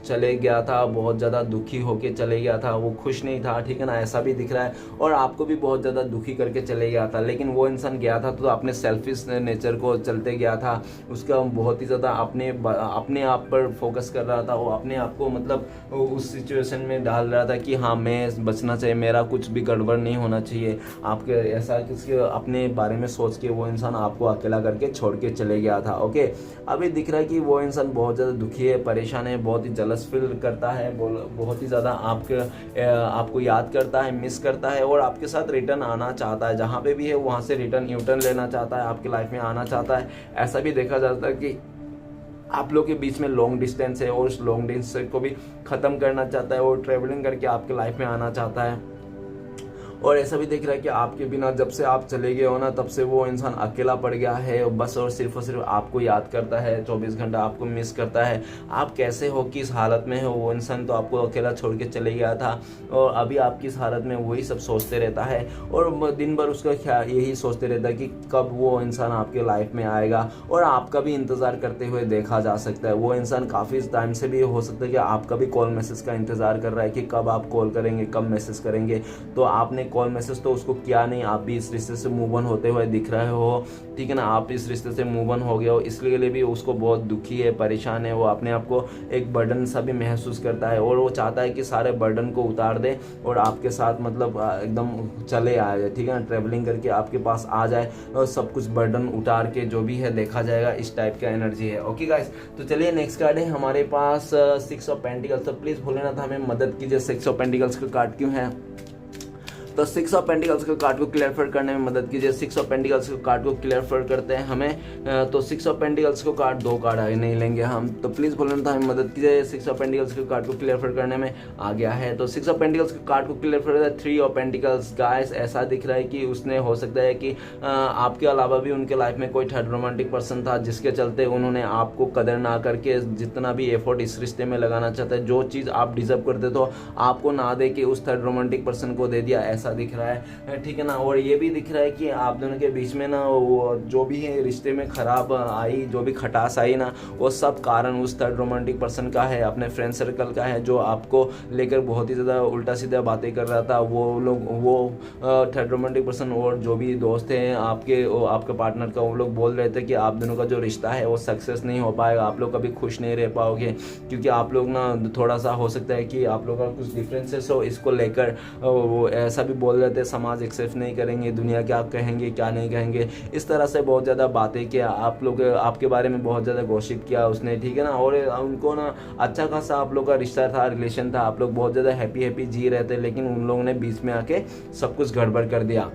चले गया था, बहुत ज़्यादा दुखी होके चले गया था, वो खुश नहीं था, ठीक है ना, ऐसा भी दिख रहा है। और आपको भी बहुत ज़्यादा दुखी करके चले गया था, लेकिन वो इंसान गया था तो अपने सेल्फिश नेचर को चलते गया था, उसका बहुत ही ज़्यादा अपने आप पर फोकस कर रहा था, वो अपने आप को मतलब उस सिचुएशन में डाल रहा था कि हाँ मैं बचना चाहिए, मेरा कुछ भी गड़बड़ नहीं होना चाहिए। आपके ऐसा किसी अपने बारे में सोच के वो इंसान आपको अकेला करके छोड़ के चले गया था, ओके। अभी दिख रहा है कि वो इंसान बहुत ज़्यादा दुखी है, परेशान है, बहुत ही जलस फील करता है, बहुत ही ज़्यादा आपको याद करता है, मिस करता है, और आपके साथ रिटर्न आना चाहता है, जहाँ पे भी है वहाँ से रिटर्न न्यूटर्न लेना चाहता है, आपकी लाइफ में आना चाहता है। ऐसा भी देखा जाता है कि आप लोग के बीच में लॉन्ग डिस्टेंस है, और उस लॉन्ग डिस्टेंस को भी ख़त्म करना चाहता है, और ट्रेवलिंग करके आपके लाइफ में आना चाहता है। और ऐसा भी दिख रहा है कि आपके बिना जब से आप चले गए हो ना, तब से वो इंसान अकेला पड़ गया है, बस और सिर्फ आपको याद करता है, 24 घंटा आपको मिस करता है। आप कैसे हो, किस हालत में हो, वो इंसान तो आपको अकेला छोड़ के चले गया था, और अभी आप किस हालत में, वही सब सोचते रहता है, और दिन भर उसका ख्याल यही सोचते रहता है कि कब वो इंसान आपके लाइफ में आएगा, और आपका भी इंतज़ार करते हुए देखा जा सकता है। वो इंसान काफ़ी टाइम से भी हो सकता है कि आपका भी कॉल मैसेज का इंतज़ार कर रहा है कि कब आप कॉल करेंगे, कब मैसेज करेंगे। तो आपने कॉल मैसेज तो उसको किया नहीं, आप भी इस रिश्ते से मूव ऑन होते हुए दिख रहे हो, ठीक है ना, आप इस रिश्ते से मूव ऑन हो गए हो, इसलिए भी उसको बहुत दुखी है, परेशान है, वो अपने आप को एक बर्डन सा भी महसूस करता है, और वो चाहता है कि सारे बर्डन को उतार दे और आपके साथ मतलब एकदम चले आए, ठीक है ना, ट्रेवलिंग करके आपके पास आ जाए और सब कुछ बर्डन उतार के जो भी है देखा जाएगा, इस टाइप का एनर्जी है, ओके गाइस। तो चलिए नेक्स्ट कार्ड है हमारे पास सिक्स ऑफ पेंटिकल्स। तो प्लीज़ भूलना था हमें मदद कीजिए, सिक्स ऑफ पेंटिकल्स का कार्ड क्यों है। तो 6 ऑफ पेंटिकल्स के कार्ड को क्लियर करने में मदद कीजिए। 6 ऑफ पेंटिकल्स के कार्ड को क्लियर करते हैं हमें, तो 6 ऑफ पेंटिकल्स को कार्ड 2 कार्ड आगे नहीं लेंगे हम, तो प्लीज़ बोलना था हमें मदद कीजिए। 6 ऑफ पेंटिकल्स के कार्ड को क्लियर करने में आ गया है। तो 6 ऑफ पेंटिकल्स के कार्ड को क्लियर कर 3 ऑफ पेंटिकल्स। गाइस ऐसा दिख रहा है कि उसने हो सकता है कि आपके अलावा भी उनके लाइफ में कोई थर्ड रोमांटिक पर्सन था, जिसके चलते उन्होंने आपको कदर ना करके जितना भी एफर्ट इस रिश्ते में लगाना चाहता है, जो चीज़ आप डिजर्व करते तो आपको ना दे के उस थर्ड रोमांटिक पर्सन को दे दिया, ऐसा दिख रहा है, ठीक है ना। और ये भी दिख रहा है कि आप दोनों के बीच में ना वो जो भी है रिश्ते में खराब आई, जो भी खटास आई ना, वो सब कारण उस थर्ड रोमांटिक पर्सन का है, अपने फ्रेंड सर्कल का है, जो आपको लेकर बहुत ही ज़्यादा उल्टा सीधा बातें कर रहा था। वो थर्ड रोमांटिक पर्सन और जो भी दोस्त हैं आपके पार्टनर का, वो लोग बोल रहे थे कि आप दोनों का जो रिश्ता है वो सक्सेस नहीं हो पाएगा, आप लोग कभी खुश नहीं रह पाओगे, क्योंकि आप लोग ना थोड़ा सा हो सकता है कि आप लोग का कुछ डिफरेंसेस हो, इसको लेकर वो ऐसा भी बोल रहे थे, समाज एक्सेप्ट नहीं करेंगे, दुनिया क्या कहेंगे क्या नहीं कहेंगे, इस तरह से बहुत ज़्यादा बातें किया, आप लोग आपके बारे में बहुत ज़्यादा गॉसिप किया उसने, ठीक है ना। और उनको ना अच्छा खासा आप लोग का रिश्ता था, रिलेशन था, आप लोग बहुत ज़्यादा हैप्पी जी रहे थे, लेकिन उन लोगों ने बीच में आके सब कुछ गड़बड़ कर दिया।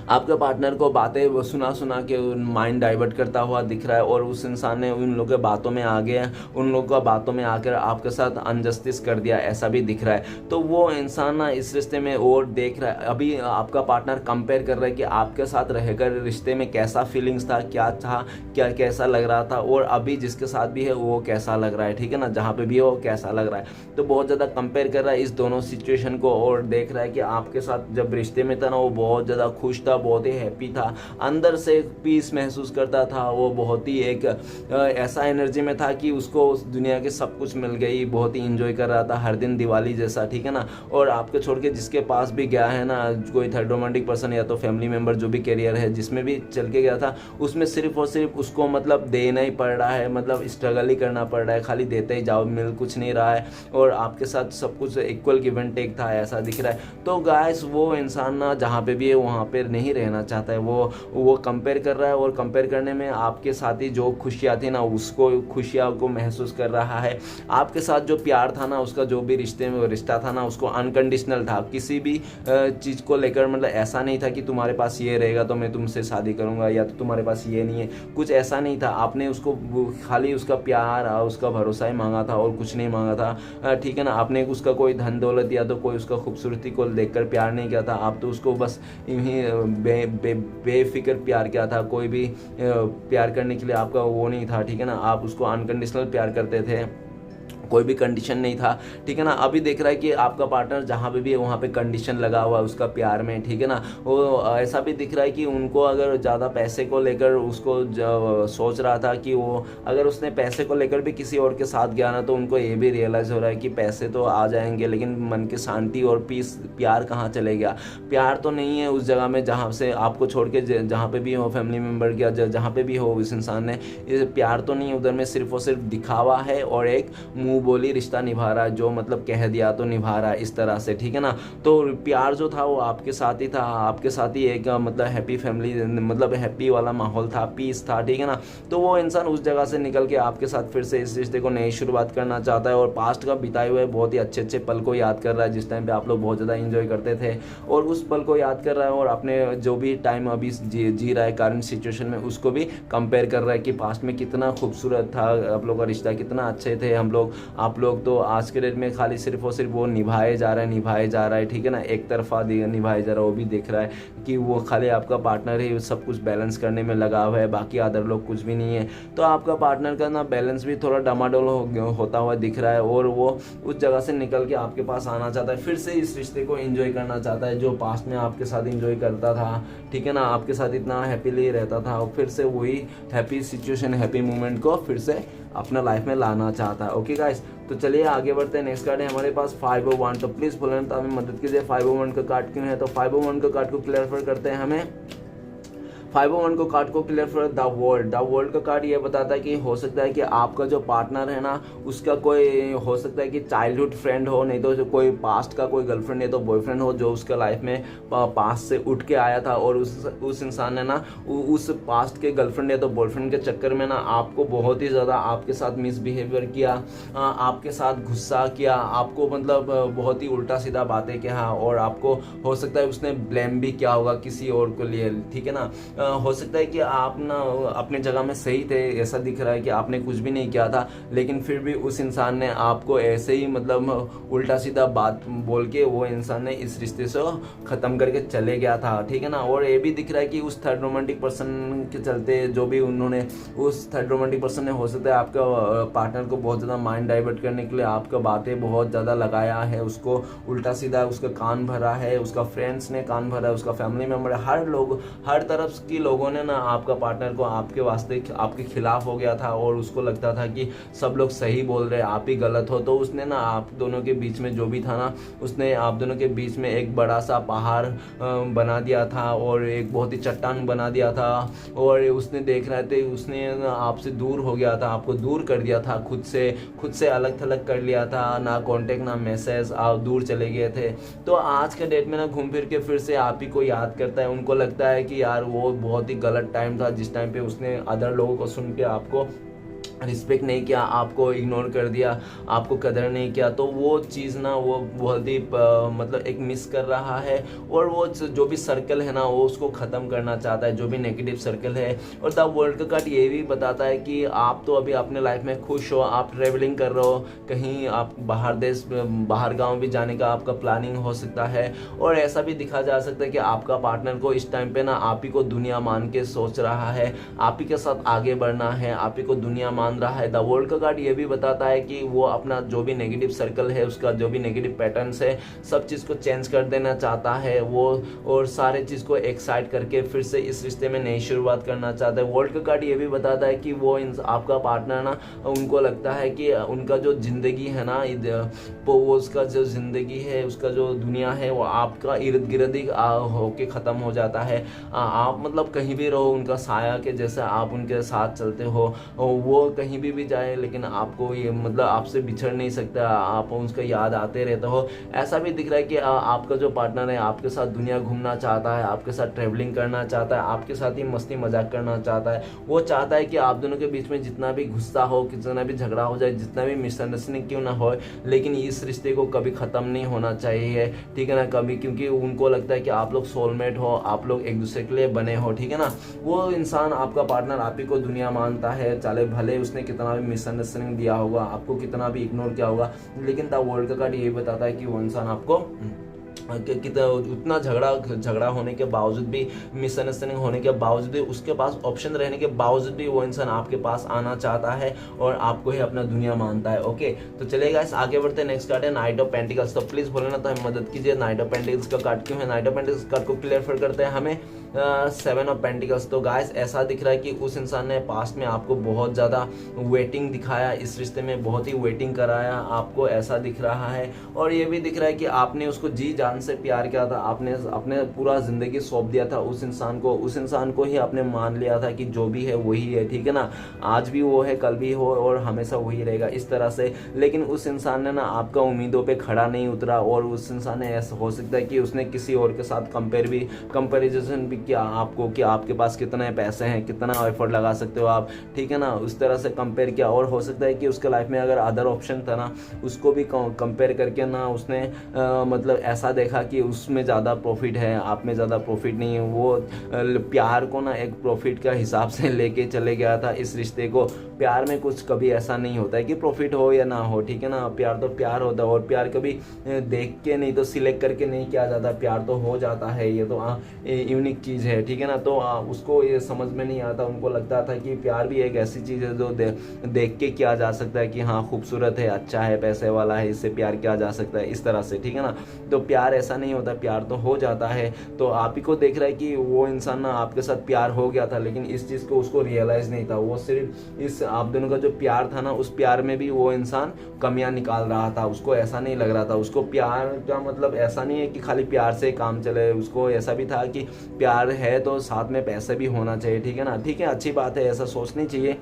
आपके पार्टनर को बातें सुना के माइंड डाइवर्ट करता हुआ दिख रहा है, और उस इंसान ने उन लोगों के बातों में आ गया, उन लोगों का बातों में आकर आपके साथ अनजस्टिस कर दिया, ऐसा भी दिख रहा है। तो वो इंसान ना इस रिश्ते में और देख रहा है, अभी आपका पार्टनर कंपेयर कर रहा है कि आपके साथ रहकर रिश्ते में कैसा फीलिंग्स था, क्या कैसा लग रहा था, और अभी जिसके साथ भी है वो कैसा लग रहा है, ठीक है ना, जहाँ पे भी है वो कैसा लग रहा है। तो बहुत ज़्यादा कंपेयर कर रहा है इस दोनों सिचुएशन को, और देख रहा है कि आपके साथ जब रिश्ते में था ना, वो बहुत ज़्यादा खुश था, बहुत ही हैप्पी था, अंदर से पीस महसूस करता था, वो बहुत ही एक ऐसा एनर्जी में था कि उसको उस दुनिया के सब कुछ मिल गई, बहुत ही इंजॉय कर रहा था हर दिन दिवाली जैसा, ठीक है ना। और आपके छोड़ के जिसके पास भी गया है ना, कोई थर्ड रोमांटिक पर्सन या तो फैमिली मेंबर, जो भी कैरियर है जिसमें भी चल के गया था, उसमें सिर्फ और सिर्फ उसको मतलब देना ही पड़ रहा है, मतलब स्ट्रगल ही करना पड़ रहा है, खाली देते ही जाओ, मिल कुछ नहीं रहा है, और आपके साथ सब कुछ इक्वल गिव एंड टेक था, ऐसा दिख रहा है। तो गाइस वो इंसान ना जहाँ पे भी है वहाँ पे नहीं रहना चाहता है, वो कंपेयर कर रहा है, और कंपेयर करने में आपके साथ ही जो खुशियाँ थी ना, उसको खुशियाँ को महसूस कर रहा है। आपके साथ जो प्यार था ना, उसका जो भी रिश्ते में रिश्ता था ना, उसको अनकंडीशनल था, किसी भी चीज़ को लेकर, मतलब ऐसा नहीं था कि तुम्हारे पास ये रहेगा तो मैं तुमसे शादी करूँगा, या तो तुम्हारे पास ये नहीं है, कुछ ऐसा नहीं था। आपने उसको खाली उसका प्यार और उसका भरोसा ही मांगा था, और कुछ नहीं मांगा था, ठीक है ना। आपने उसका कोई धन दौलत या तो कोई उसका खूबसूरती को देखकर प्यार नहीं किया था, आप तो उसको बस बेफिक्र प्यार किया था, कोई भी प्यार करने के लिए आपका वो नहीं था, ठीक है ना। आप उसको अनकंडीशनल प्यार करते थे, कोई भी कंडीशन नहीं था, ठीक है ना। अभी देख रहा है कि आपका पार्टनर जहाँ पे भी है वहाँ पे कंडीशन लगा हुआ है उसका प्यार में, ठीक है ना। वो ऐसा भी दिख रहा है कि उनको अगर ज़्यादा पैसे को लेकर उसको सोच रहा था कि वो अगर उसने पैसे को लेकर भी किसी और के साथ गया ना, तो उनको ये भी रियलाइज़ हो रहा है कि पैसे तो आ जाएंगे, लेकिन मन की शांति और पीस, प्यार कहाँ चले गया। प्यार तो नहीं है उस जगह में जहाँ से आपको छोड़ के जहाँ पे भी हो, फैमिली मेम्बर या जहाँ पे भी हो उस इंसान ने, ये प्यार तो नहीं है उधर में, सिर्फ और सिर्फ दिखावा है, और एक मुँह बोली रिश्ता निभा रहा है, जो मतलब कह दिया तो निभा रहा है, इस तरह से, ठीक है ना। तो प्यार जो था वो आपके साथ ही था, आपके साथ ही एक मतलब हैप्पी फैमिली, मतलब हैप्पी वाला माहौल था, पीस था, ठीक है ना। तो वो इंसान उस जगह से निकल के आपके साथ फिर से इस रिश्ते को नई शुरुआत करना चाहता है, और पास्ट का बिताए हुए बहुत ही अच्छे अच्छे पल को याद कर रहा है, जिस टाइम पे आप लोग बहुत ज़्यादा इंजॉय करते थे, और उस पल को याद कर रहा है, और अपने जो भी टाइम अभी जी रहा है करंट सिचुएशन में, उसको भी कंपेयर कर रहा है कि पास्ट में कितना खूबसूरत था आप लोग का रिश्ता, कितना अच्छे थे हम लोग, आप लोग तो आज के डेट में खाली सिर्फ और सिर्फ वो निभाए जा रहा है, ठीक है ना, एक तरफा निभाए जा रहा है। वो भी देख रहा है कि वो खाली आपका पार्टनर ही सब कुछ बैलेंस करने में लगा हुआ है, बाकी अदर लोग कुछ भी नहीं है। तो आपका पार्टनर का ना बैलेंस भी थोड़ा डमाडोल होता हुआ दिख रहा है, और वो उस जगह से निकल के आपके पास आना चाहता है, फिर से इस रिश्ते को एंजॉय करना चाहता है, जो पास्ट में आपके साथ एंजॉय करता था, ठीक है ना, आपके साथ इतना हैप्पीली रहता था, और फिर से वही हैप्पी सिचुएशन, हैप्पी मोमेंट को फिर से अपना लाइफ में लाना चाहता है। ओके गाइस, तो चलिए आगे बढ़ते हैं। नेक्स्ट कार्ड है हमारे पास 501, तो प्लीज़ बोलें तो हमें मदद कीजिए, 501 का कार्ड क्यों है। तो 501 का कार्ड को क्लियर करते हैं हमें 501 को कार्ड को क्लियर फॉर द वर्ल्ड का कार्ड ये बताता है कि हो सकता है कि आपका जो पार्टनर है ना, उसका कोई हो सकता है कि चाइल्डहुड फ्रेंड हो, नहीं तो कोई पास्ट का कोई गर्लफ्रेंड नहीं तो बॉयफ्रेंड हो, जो उसका लाइफ में पास्ट से उठ के आया था, और उस इंसान ने ना उस पास्ट के गर्लफ्रेंड या तो बॉयफ्रेंड के चक्कर में ना आपको बहुत ही ज़्यादा आपके साथ मिसबिहेवियर किया, आपके साथ गुस्सा किया, आपको मतलब बहुत ही उल्टा सीधा बातें किया, और आपको हो सकता है उसने ब्लेम भी किया होगा किसी और को लिए, ठीक है ना। हो सकता है कि आप ना अपने जगह में सही थे, ऐसा दिख रहा है कि आपने कुछ भी नहीं किया था, लेकिन फिर भी उस इंसान ने आपको ऐसे ही मतलब उल्टा सीधा बात बोल के वो इंसान ने इस रिश्ते से ख़त्म करके चले गया था, ठीक है ना। और ये भी दिख रहा है कि उस थर्ड रोमांटिक पर्सन के चलते जो भी उन्होंने उस थर्ड रोमांटिक पर्सन ने हो सकता है आपका पार्टनर को बहुत ज़्यादा माइंड डाइवर्ट करने के लिए आपका बातें बहुत ज़्यादा लगाया है, उसको उल्टा सीधा उसका कान भरा है, उसका फ्रेंड्स ने कान भरा है, उसका फैमिली मेम्बर, हर तरफ की लोगों ने ना आपका पार्टनर को आपके वास्ते आपके खिलाफ हो गया था, और उसको लगता था कि सब लोग सही बोल रहे, आप ही गलत हो। तो उसने ना आप दोनों के बीच में जो भी था ना, उसने आप दोनों के बीच में एक बड़ा सा पहाड़ बना दिया था, और एक बहुत ही चट्टान बना दिया था, और उसने देख रहे थे उसने आपसे दूर हो गया था, आपको दूर कर दिया था, खुद से अलग थलग कर लिया था, ना कांटेक्ट ना मैसेज, आप दूर चले गए थे। तो आज के डेट में ना घूम फिर के फिर से आप ही को याद करता है, उनको लगता है कि यार वो बहुत ही गलत टाइम था जिस टाइम पे उसने अदर लोगों को सुन के आपको रिस्पेक्ट नहीं किया, आपको इग्नोर कर दिया, आपको कदर नहीं किया। तो वो चीज़ ना वो बहुत ही मतलब एक मिस कर रहा है, और वो जो भी सर्कल है ना वो उसको ख़त्म करना चाहता है, जो भी नेगेटिव सर्कल है। और द वर्ल्ड का कार्ड ये भी बताता है कि आप तो अभी अपने लाइफ में खुश हो, आप ट्रेवलिंग कर रहे हो, कहीं आप बाहर गाँव भी जाने का आपका प्लानिंग हो सकता है, और ऐसा भी दिखा जा सकता है कि आपका पार्टनर को इस टाइम पे ना आप ही को दुनिया मान के सोच रहा है, आप ही के साथ आगे बढ़ना है, आप ही को दुनिया मान रहा है। द वर्ल्ड का कार्ड ये भी बताता है कि वो अपना जो भी नेगेटिव सर्कल है, उसका जो भी नेगेटिव पैटर्न्स है, सब चीज़ को चेंज कर देना चाहता है वो, और सारे चीज़ को एक साइड करके फिर से इस रिश्ते में नई शुरुआत करना चाहता है। वर्ल्ड का कार्ड ये भी बताता है कि वो आपका पार्टनर ना, उनको लगता है कि उनका जो जिंदगी है ना, वो उसका जो जिंदगी है, उसका जो दुनिया है, वो आपका इर्द गिर्द ही होके ख़त्म हो जाता है। आप मतलब कहीं भी रहो, उनका साया के जैसा आप उनके साथ चलते हो, वो कहीं भी जाए लेकिन आपको ये मतलब आपसे बिछड़ नहीं सकता, आप उसका याद आते रहते हो। ऐसा भी दिख रहा है कि आपका जो पार्टनर है आपके साथ दुनिया घूमना चाहता है, आपके साथ ट्रैवलिंग करना चाहता है, आपके साथ ही मस्ती मजाक करना चाहता है। वो चाहता है कि आप दोनों के बीच में जितना भी गुस्सा हो, कितना भी झगड़ा हो जाए, जितना भी मिसअंडरस्टैंडिंग क्यों ना हो, लेकिन इस रिश्ते को कभी ख़त्म नहीं होना चाहिए, ठीक है ना, कभी, क्योंकि उनको लगता है कि आप लोग सोलमेट हो, आप लोग एक दूसरे के लिए बने हो, ठीक है ना। वो इंसान आपका पार्टनर आप ही को दुनिया मानता है, चाहे भले उसने कितना भी मिसअंडरस्टैंडिंग दिया होगा, आपको कितना भी इग्नोर किया होगा, लेकिन द वर्ल्ड का कार्ड ये बताता है कि वो इंसान आपको कितना उतना झगड़ा होने के बावजूद भी, मिसअंडरस्टैंडिंग होने के बावजूद भी, उसके पास ऑप्शन रहने के बावजूद भी वो इंसान आपके पास आना चाहता है और आपको ही अपना दुनिया मानता है। ओके, तो चलिए गाइस आगे बढ़ते हैं। नेक्स्ट कार्ड है नाइट ऑफ पेंटिकल्स। तो प्लीज बोले ना तो हमें मदद कीजिए, नाइट ऑफ पेंटिकल्स का कार्ड क्यों है। नाइट ऑफ पेंटिकल्स कार्ड को क्लियर करते हैं हमें 7 ऑफ पेंटिकल्स। तो गाइस ऐसा दिख रहा है कि उस इंसान ने पास्ट में आपको बहुत ज़्यादा वेटिंग दिखाया, इस रिश्ते में बहुत ही वेटिंग कराया आपको, ऐसा दिख रहा है। और ये भी दिख रहा है कि आपने उसको जी जान से प्यार किया था, आपने अपने पूरा ज़िंदगी सौंप दिया था उस इंसान को ही आपने मान लिया था कि जो भी है वही है, ठीक है ना। आज भी वो है, कल भी हो और हमेशा वही रहेगा, इस तरह से। लेकिन उस इंसान ने ना आपका उम्मीदों पे खड़ा नहीं उतरा, और उस इंसान ने ऐसा हो सकता है कि उसने किसी और के साथ कंपेरिजन भी किया आपको, कि आपके पास कितने पैसे हैं, कितना एफर्ट लगा सकते हो आप, ठीक है ना, उस तरह से कंपेयर किया। और हो सकता है कि उसके लाइफ में अगर अदर ऑप्शन था ना, उसको भी कंपेयर करके ना उसने मतलब ऐसा देखा कि उसमें ज़्यादा प्रॉफिट है, आप में ज़्यादा प्रॉफिट नहीं है। वो प्यार को ना एक प्रॉफिट का हिसाब से लेके चले गया था इस रिश्ते को। प्यार में कुछ कभी ऐसा नहीं होता है कि प्रॉफिट हो या ना हो, ठीक है ना। प्यार तो प्यार होता है, और प्यार कभी देख के नहीं तो सिलेक्ट करके नहीं किया जाता, प्यार तो हो जाता है। ये तो यूनिक चीज़ है, ठीक है ना। तो उसको ये समझ में नहीं आता, उनको लगता था कि प्यार भी एक ऐसी चीज़ है जो देख के किया जा सकता है कि हाँ खूबसूरत है, अच्छा है, पैसे वाला है, इससे प्यार किया जा सकता है, इस तरह से, ठीक है ना। तो प्यार ऐसा नहीं होता, प्यार तो हो जाता है। तो आप ही को देख रहा है कि वो इंसान ना आपके साथ प्यार हो गया था, लेकिन इस चीज़ को उसको रियलाइज़ नहीं था। वो सिर्फ इस आप दोनों का जो प्यार था ना, उस प्यार में भी वो इंसान कमियां निकाल रहा था। उसको ऐसा नहीं लग रहा था, उसको प्यार का मतलब ऐसा नहीं है कि खाली प्यार से काम चले, उसको ऐसा भी था कि प्यार है तो साथ में पैसे भी होना चाहिए, ठीक है ना। ठीक है, अच्छी बात है, ऐसा सोचनी चाहिए,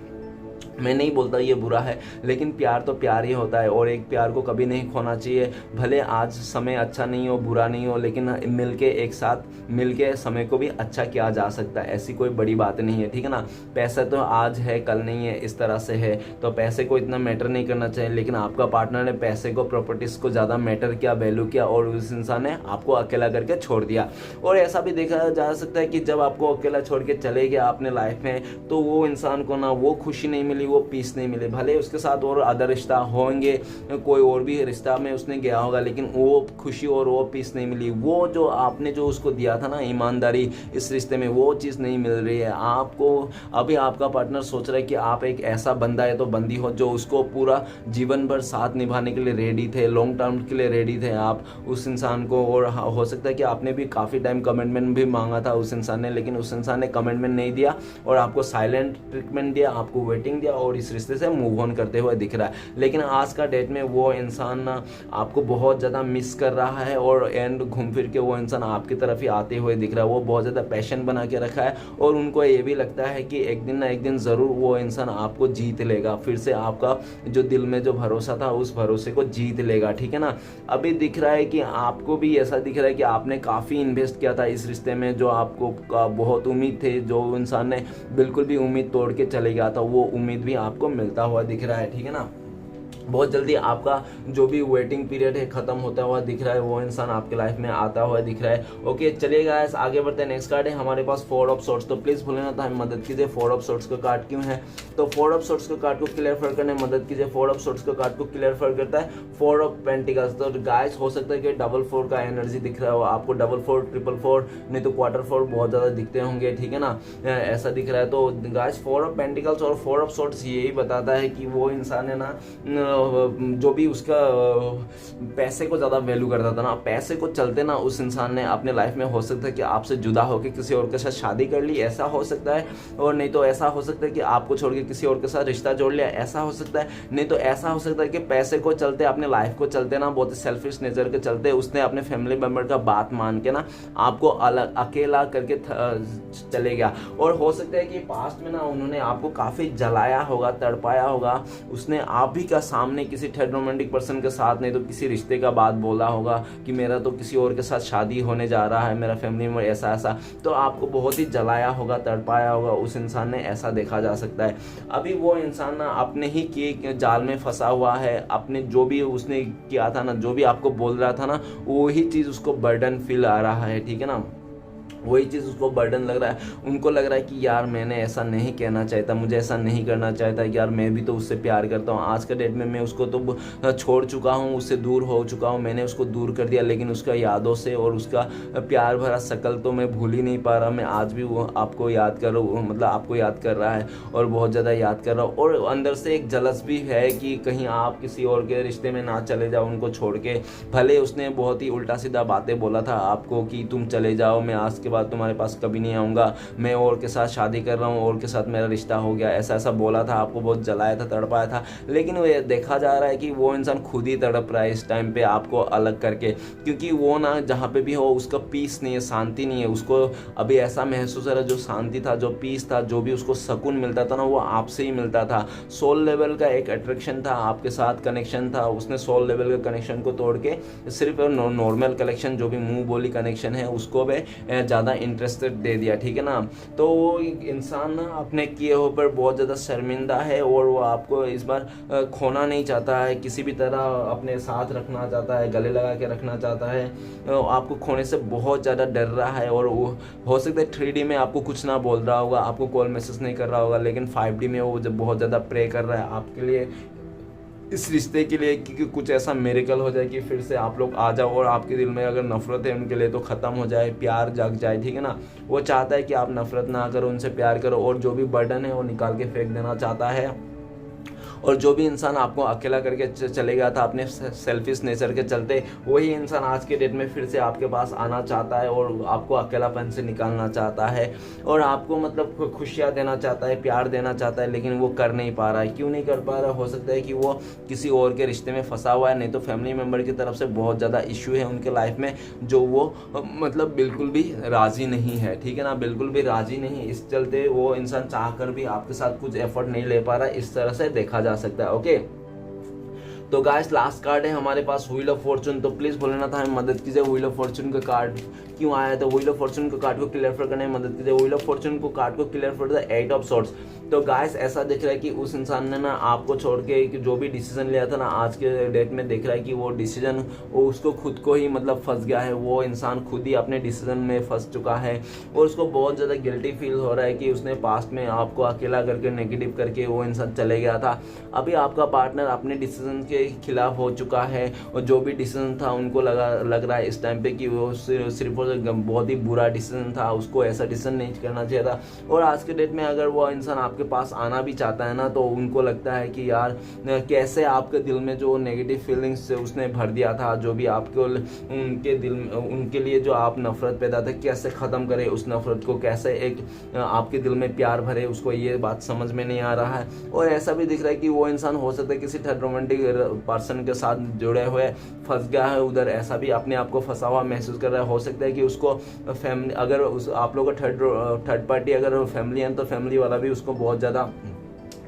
मैं नहीं बोलता ये बुरा है, लेकिन प्यार तो प्यार ही होता है और एक प्यार को कभी नहीं खोना चाहिए। भले आज समय अच्छा नहीं हो, बुरा नहीं हो, लेकिन मिलके एक साथ मिलके समय को भी अच्छा किया जा सकता है, ऐसी कोई बड़ी बात नहीं है, ठीक है ना। पैसा तो आज है कल नहीं है, इस तरह से है, तो पैसे को इतना मैटर नहीं करना चाहिए। लेकिन आपका पार्टनर ने पैसे को, प्रॉपर्टीज़ को ज़्यादा मैटर किया, वैल्यू किया, और उस इंसान ने आपको अकेला करके छोड़ दिया। और ऐसा भी देखा जा सकता है कि जब आपको अकेला छोड़ के चले गया अपने लाइफ में, तो वो इंसान को ना वो खुशी नहीं मिली, वो पीस नहीं मिले। भले उसके साथ और अदर रिश्ता होंगे, कोई और भी रिश्ता में उसने गया होगा, लेकिन वो खुशी और वो पीस नहीं मिली। वो जो आपने जो उसको दिया था ना ईमानदारी इस रिश्ते में, वो चीज़ नहीं मिल रही है आपको। अभी आपका पार्टनर सोच रहा है कि आप एक ऐसा बंदा है तो बंदी हो जो उसको पूरा जीवन भर साथ निभाने के लिए रेडी थे, लॉन्ग टर्म के लिए रेडी थे आप उस इंसान को। और हो सकता है कि आपने भी काफ़ी टाइम कमिटमेंट भी मांगा था उस इंसान ने, लेकिन उस इंसान ने कमिटमेंट नहीं दिया और आपको साइलेंट ट्रीटमेंट दिया, आपको वेटिंग दिया और इस रिश्ते से मूव ऑन करते हुए दिख रहा है। लेकिन आज का डेट में वो इंसान ना आपको बहुत ज़्यादा मिस कर रहा है और एंड घूम फिर के वो इंसान आपकी तरफ ही आते हुए दिख रहा है। वो बहुत ज़्यादा पैशन बना के रखा है और उनको ये भी लगता है कि एक दिन ना एक दिन ज़रूर वो इंसान आपको जीत लेगा, फिर से आपका जो दिल में जो भरोसा था उस भरोसे को जीत लेगा, ठीक है ना। अभी दिख रहा है कि आपको भी ऐसा दिख रहा है कि आपने काफ़ी इन्वेस्ट किया था इस रिश्ते में, जो आपको बहुत उम्मीद थे, जो इंसान ने बिल्कुल भी उम्मीद तोड़ के चले गया था, वो उम्मीद भी आपको मिलता हुआ दिख रहा है, ठीक है ना। बहुत जल्दी आपका जो भी वेटिंग पीरियड है ख़त्म होता हुआ दिख रहा है, वो इंसान आपके लाइफ में आता हुआ दिख रहा है। ओके, चलिए गाइस आगे बढ़ते हैं। नेक्स्ट कार्ड है हमारे पास फोर ऑफ सोर्ट्स। तो प्लीज़ भूलें ना, तो हमें मदद कीजिए। फोर ऑफ सोर्ट्स का कार्ड क्यों है, तो फोर ऑफ सोर्ट्स का कार्ड को क्लियर करने में मदद कीजिए। फोर ऑफ सोर्ट्स का कार्ड को क्लियर करता है फोर ऑफ पेंटिकल्स। तो गाइस हो सकता है कि डबल फोर का एनर्जी दिख रहा हो आपको, डबल फोर, ट्रिपल फोर, नहीं तो क्वार्टर फोर बहुत ज़्यादा दिखते होंगे, ठीक है ना, ऐसा दिख रहा है। तो गाइस फोर ऑफ पेंटिकल्स और फोर ऑफ सोर्ट्स यही बताता है कि वो इंसान है ना, जो भी उसका पैसे को ज़्यादा वैल्यू करता था ना, पैसे को चलते ना उस इंसान ने अपने लाइफ में हो सकता है कि आपसे जुदा होकर किसी और के साथ शादी कर ली, ऐसा हो सकता है। और नहीं तो ऐसा हो सकता है कि आपको छोड़ के किसी और के साथ रिश्ता जोड़ लिया, ऐसा हो सकता है। नहीं तो ऐसा हो सकता है कि पैसे को चलते, अपने लाइफ को चलते ना, बहुत सेल्फिश नेचर के चलते उसने अपने फैमिली मेम्बर का बात मान के ना आपको अलग अकेला करके चले गया। और हो सकता है कि पास्ट में ना उन्होंने आपको काफ़ी जलाया होगा, तड़पाया होगा, उसने आप ही का सामने किसी थर्ड रोमांटिक पर्सन के साथ, नहीं तो किसी रिश्ते का बात बोला होगा कि मेरा तो किसी और के साथ शादी होने जा रहा है, मेरा फैमिली में ऐसा ऐसा, तो आपको बहुत ही जलाया होगा, तड़पाया होगा उस इंसान ने, ऐसा देखा जा सकता है। अभी वो इंसान ना अपने ही किए जाल में फंसा हुआ है, अपने जो भी उसने किया था ना, जो भी आपको बोल रहा था ना, वही चीज़ उसको बर्डन फील आ रहा है, ठीक है ना, वही चीज़ उसको बर्डन लग रहा है। उनको लग रहा है कि यार मैंने ऐसा नहीं कहना चाहता, मुझे ऐसा नहीं करना चाहता, यार मैं भी तो उससे प्यार करता हूँ। आज के डेट में मैं उसको तो छोड़ चुका हूँ, उससे दूर हो चुका हूँ, मैंने उसको दूर कर दिया, लेकिन उसका यादों से और उसका प्यार भरा शक्ल तो मैं भूल ही नहीं पा रहा। मैं आज भी वो आपको याद कर रहा हूँ, मतलब आपको याद कर रहा है और बहुत ज़्यादा याद कर रहा हूँ। और अंदर से एक जलस भी है कि कहीं आप किसी और के रिश्ते में ना चले जाओ उनको छोड़ के। भले उसने बहुत ही उल्टा सीधा बातें बोला था आपको कि तुम चले जाओ, मैं आज के बाद तुम्हारे पास कभी नहीं आऊँगा, मैं और के साथ शादी कर रहा हूँ, और के साथ मेरा रिश्ता हो गया, ऐसा ऐसा बोला था, आपको बहुत जलाया था, तड़पाया था। लेकिन वो देखा जा रहा है कि वो इंसान खुद ही तड़प रहा है इस टाइम पे आपको अलग करके, क्योंकि वो ना जहाँ पे भी हो उसका पीस नहीं है, शांति नहीं है। उसको अभी ऐसा महसूस हो रहा है, जो शांति था, जो पीस था, जो भी उसको सुकून मिलता था ना, वो आपसे ही मिलता था। सोल लेवल का एक अट्रैक्शन था, आपके साथ कनेक्शन था, उसने सोल लेवल के कनेक्शन को तोड़ के सिर्फ नॉर्मल कनेक्शन, जो भी मुंह बोली कनेक्शन है, उसको भी ज़्यादा इंटरेस्टेड दे दिया, ठीक है ना। तो वो इंसान ना अपने किए हो पर बहुत ज़्यादा शर्मिंदा है और वो आपको इस बार खोना नहीं चाहता है, किसी भी तरह अपने साथ रखना चाहता है, गले लगा के रखना चाहता है, आपको खोने से बहुत ज़्यादा डर रहा है। और वो हो सकता है 3D में आपको कुछ ना बोल रहा होगा, आपको कॉल मैसेज नहीं कर रहा होगा, लेकिन 5D में वो जब बहुत ज़्यादा प्रे कर रहा है आपके लिए, इस रिश्ते के लिए, कि कुछ ऐसा मिरेकल हो जाए कि फिर से आप लोग आ जाओ और आपके दिल में अगर नफरत है उनके लिए तो ख़त्म हो जाए, प्यार जग जाए, ठीक है ना। वो चाहता है कि आप नफरत ना करो, उनसे प्यार करो, और जो भी बर्डन है वो निकाल के फेंक देना चाहता है। और जो भी इंसान आपको अकेला करके चले गया था अपने सेल्फिश नेचर के चलते, वही इंसान आज के डेट में फिर से आपके पास आना चाहता है और आपको अकेलापन से निकालना चाहता है और आपको मतलब खुशियाँ देना चाहता है, प्यार देना चाहता है, लेकिन वो कर नहीं पा रहा है। क्यों नहीं कर पा रहा है? हो सकता है कि वो किसी और के रिश्ते में फंसा हुआ है, नहीं तो फैमिली मेम्बर की तरफ से बहुत ज़्यादा इश्यू है उनके लाइफ में, जो वो मतलब बिल्कुल भी राज़ी नहीं है, ठीक है ना, बिल्कुल भी राज़ी नहीं। इस चलते वो इंसान चाह कर भी आपके साथ कुछ एफर्ट नहीं ले पा रहा है, इस तरह से देखा जा सकता है। ओके, तो गाइस लास्ट कार्ड है हमारे पास व्हील ऑफ फॉर्चून। तो प्लीज़ भूलना था, हमें मदद कीजिए। व्हील ऑफ फॉर्चून का कार्ड क्यों आया? तो व्हील ऑफ फॉर्चून को कार्ड को क्लियर करने में मदद कीजिए। व्हील ऑफ फॉर्चून को कार्ड को clear for the 8 of swords. तो गाइस ऐसा दिख रहा है कि उस इंसान ने ना आपको छोड़ के जो भी डिसीजन लिया था ना, आज के डेट में दिख रहा है कि वो डिसीजन उसको खुद को ही मतलब फंस गया है। वो इंसान खुद ही अपने डिसीजन में फंस चुका है और उसको बहुत ज़्यादा गिल्टी फील हो रहा है कि उसने पास्ट में आपको अकेला करके नेगेटिव करके वो इंसान चले गया था। अभी आपका पार्टनर अपने डिसीजन के खिलाफ हो चुका है और जो भी डिसीजन था उनको लग रहा है इस टाइम पे कि वो सिर्फ बहुत ही बुरा डिसीजन था, उसको ऐसा डिसीजन नहीं करना चाहिए था। और आज के डेट में अगर वो इंसान आपके पास आना भी चाहता है ना, तो उनको लगता है कि यार कैसे आपके दिल में जो नेगेटिव फीलिंग्स से उसने भर दिया था, जो भी आपको उनके दिल में उनके लिए जो आप नफरत पैदा थे, कैसे ख़त्म करे उस नफरत को, कैसे एक आपके दिल में प्यार भरे, उसको ये बात समझ में नहीं आ रहा है। और ऐसा भी दिख रहा है कि वो इंसान हो सकता है किसी थर्ड रोमांटिक पर्सन के साथ जुड़े हुए फंस गया है उधर, ऐसा भी अपने आप को फंसा हुआ महसूस कर रहा है। हो सकता है कि उसको फैमिली, अगर आप लोगों का थर्ड पार्टी अगर फैमिली है तो फैमिली वाला भी उसको बहुत ज़्यादा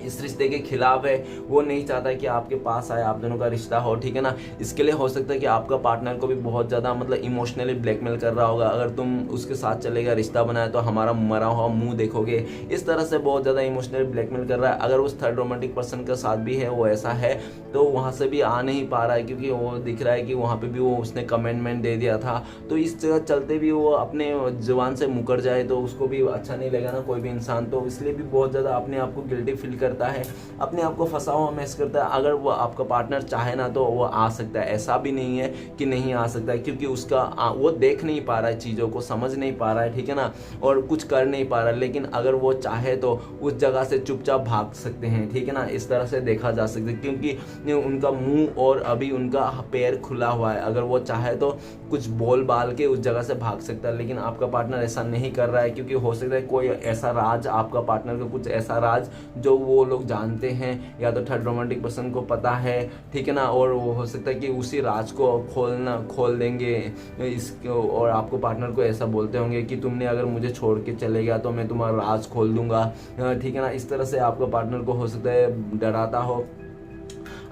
इस रिश्ते के खिलाफ है, वो नहीं चाहता कि आपके पास आए, आप दोनों का रिश्ता हो, ठीक है ना। इसके लिए हो सकता है कि आपका पार्टनर को भी बहुत ज़्यादा मतलब इमोशनली ब्लैकमेल कर रहा होगा, अगर तुम उसके साथ चलेगा, रिश्ता बनाए तो हमारा मरा हुआ मुंह देखोगे, इस तरह से बहुत ज़्यादा इमोशनली ब्लैकमेल कर रहा है। अगर उस थर्ड रोमांटिक पर्सन के साथ भी है वो ऐसा है, तो वहाँ से भी आ नहीं पा रहा है क्योंकि वो दिख रहा है कि वहाँ पर भी वो उसने कमिटमेंट दे दिया था। तो इस चलते भी वो अपने जुबान से मुकर जाए तो उसको भी अच्छा नहीं लगेगा ना कोई भी इंसान, तो इसलिए भी बहुत ज़्यादा अपने आप को गिल्टी फील करता है, अपने आप को फंसा हुआ महसूस करता है। अगर वो आपका पार्टनर चाहे ना तो वो आ सकता है, ऐसा भी नहीं है कि नहीं आ सकता है, क्योंकि उसका वो देख नहीं पा रहा है, चीज़ों को समझ नहीं पा रहा है, ठीक है ना, और कुछ कर नहीं पा रहा है। लेकिन अगर वो चाहे तो उस जगह से चुपचाप भाग सकते हैं, ठीक है ना, इस तरह से देखा जा सकता है, क्योंकि उनका मुंह और अभी उनका पैर खुला हुआ है। अगर वो चाहे तो कुछ बोल बाल के उस जगह से भाग सकता है, लेकिन आपका पार्टनर ऐसा नहीं कर रहा है, क्योंकि हो सकता है कोई ऐसा राज, आपका पार्टनर का कुछ ऐसा राज जो वो लोग जानते हैं, या तो थर्ड रोमांटिक पर्सन को पता है, ठीक है ना, और वो हो सकता है कि उसी राज को खोल देंगे और आपको पार्टनर को ऐसा बोलते होंगे कि तुमने अगर मुझे छोड़ के चले गया तो मैं तुम्हारा राज खोल दूंगा, ठीक है ना। इस तरह से आपका पार्टनर को हो सकता है डराता हो।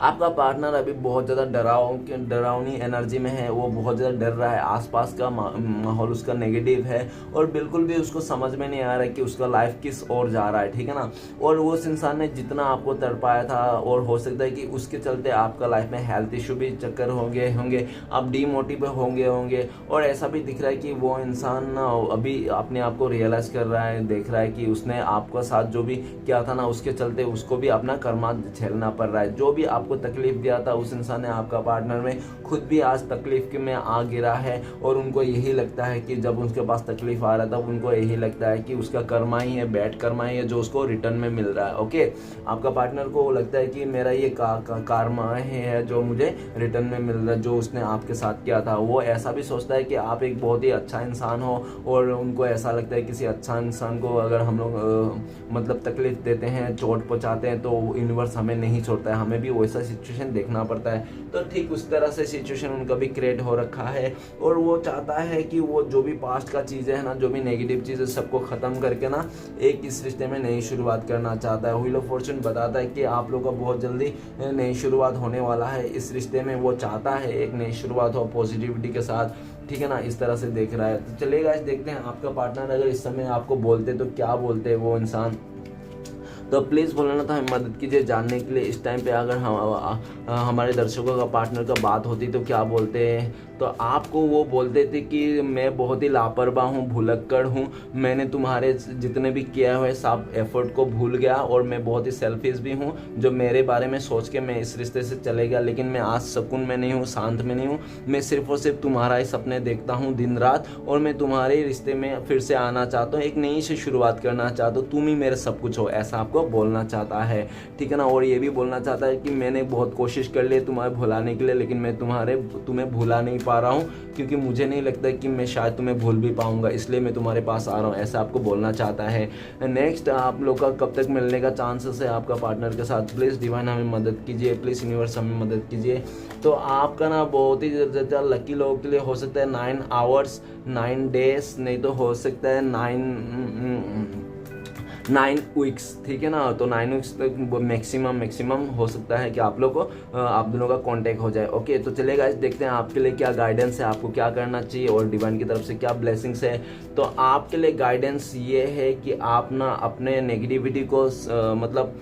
आपका पार्टनर अभी बहुत ज़्यादा डरावनी एनर्जी में है, वो बहुत ज़्यादा डर रहा है, आसपास का माहौल उसका नेगेटिव है और बिल्कुल भी उसको समझ में नहीं आ रहा है कि उसका लाइफ किस ओर जा रहा है, ठीक है ना। और वो उस इंसान ने जितना आपको तड़पाया था, और हो सकता है कि उसके चलते आपका लाइफ में हेल्थ इशू भी चक्कर होंगे, आप डीमोटिव होंगे और ऐसा भी दिख रहा है कि वो इंसान ना अभी अपने आप को रियलाइज़ कर रहा है, देख रहा है कि उसने आपका साथ जो भी किया था ना, उसके चलते उसको भी अपना कर्मा झेलना पड़ रहा है। जो भी आपको तकलीफ दिया था उस इंसान ने, आपका पार्टनर में खुद भी आज तकलीफ में आ गिरा है और उनको यही लगता है कि जब उनके पास तकलीफ आ रहा था उनको यही लगता है कि उसका कर्मा ही है, बैड कर्मा ही है जो उसको रिटर्न में मिल रहा है। ओके, आपका पार्टनर को लगता है कि मेरा ये कर्मा है जो मुझे रिटर्न में मिल रहा है, जो उसने आपके साथ किया था। वो ऐसा भी सोचता है कि आप एक बहुत ही अच्छा इंसान हो और उनको ऐसा लगता है किसी अच्छा इंसान को अगर हम लोग मतलब तकलीफ देते हैं, चोट पहुँचाते हैं, तो यूनिवर्स हमें नहीं छोड़ता है, हमें भी वैसा सिचुएशन देखना पड़ता है। तो ठीक उस तरह से सिचुएशन उनका भी क्रिएट हो रखा है और वो चाहता है कि वो जो भी पास्ट का चीज़ें है ना, जो भी नेगेटिव चीज़ें सबको ख़त्म करके ना एक इस रिश्ते में नई शुरुआत करना चाहता है। व्हील ऑफ फॉर्चून बताता है कि आप लोगों का बहुत जल्दी नई शुरुआत होने वाला है इस रिश्ते में। वो चाहता है एक नई शुरुआत हो पॉजिटिविटी के साथ, ठीक है ना, इस तरह से देख रहा है। तो चलेगा, देखते हैं आपका पार्टनर अगर इस समय आपको बोलते तो क्या बोलते वो इंसान। तो प्लीज़ बोलना था, हमें मदद कीजिए जानने के लिए इस टाइम पे अगर हमारे दर्शकों का पार्टनर का बात होती तो क्या बोलते हैं। तो आपको वो बोलते थे कि मैं बहुत ही लापरवाह हूँ, भुलक्कड़ हूँ, मैंने तुम्हारे जितने भी किया हुए सब एफर्ट को भूल गया और मैं बहुत ही सेल्फिश भी हूँ, जो मेरे बारे में सोच के मैं इस रिश्ते से चले गया। लेकिन मैं आज सुकून में नहीं हूँ, शांत में नहीं हूँ, मैं सिर्फ और सिर्फ तुम्हारा ही सपने देखता हूँ दिन रात और मैं तुम्हारे रिश्ते में फिर से आना चाहता हूँ, एक नई से शुरुआत करना चाहता हूँ, तुम ही मेरे सब कुछ हो, ऐसा आपको आपको बोलना चाहता है, ठीक है ना। और ये भी बोलना चाहता है कि मैंने बहुत कोशिश कर ली तुम्हें भुलाने के लिए, लेकिन मैं तुम्हें भुला नहीं पा रहा हूँ, क्योंकि मुझे नहीं लगता कि मैं शायद तुम्हें भूल भी पाऊंगा, इसलिए मैं तुम्हारे पास आ रहा हूँ, ऐसा आपको बोलना चाहता है। नेक्स्ट, आप लोग का कब तक मिलने का चांसेस है आपका पार्टनर के साथ? प्लीज़ डिवाइन हमें मदद कीजिए, प्लीज़ यूनिवर्स हमें मदद कीजिए। तो आपका ना बहुत ही ज़्यादा लकी लोगों के लिए हो सकता है 9 आवर्स 9 डेज, नहीं तो हो सकता है 9 वीक्स, ठीक है ना। तो 9 वीक्स तक मैक्सिमम हो सकता है कि आप लोग को आप दोनों का कांटेक्ट हो जाए। ओके, तो चलिए गाइस देखते हैं आपके लिए क्या गाइडेंस है, आपको क्या करना चाहिए और डिवाइन की तरफ से क्या ब्लेसिंग्स है। तो आपके लिए गाइडेंस ये है कि आप ना अपने नेगेटिविटी को मतलब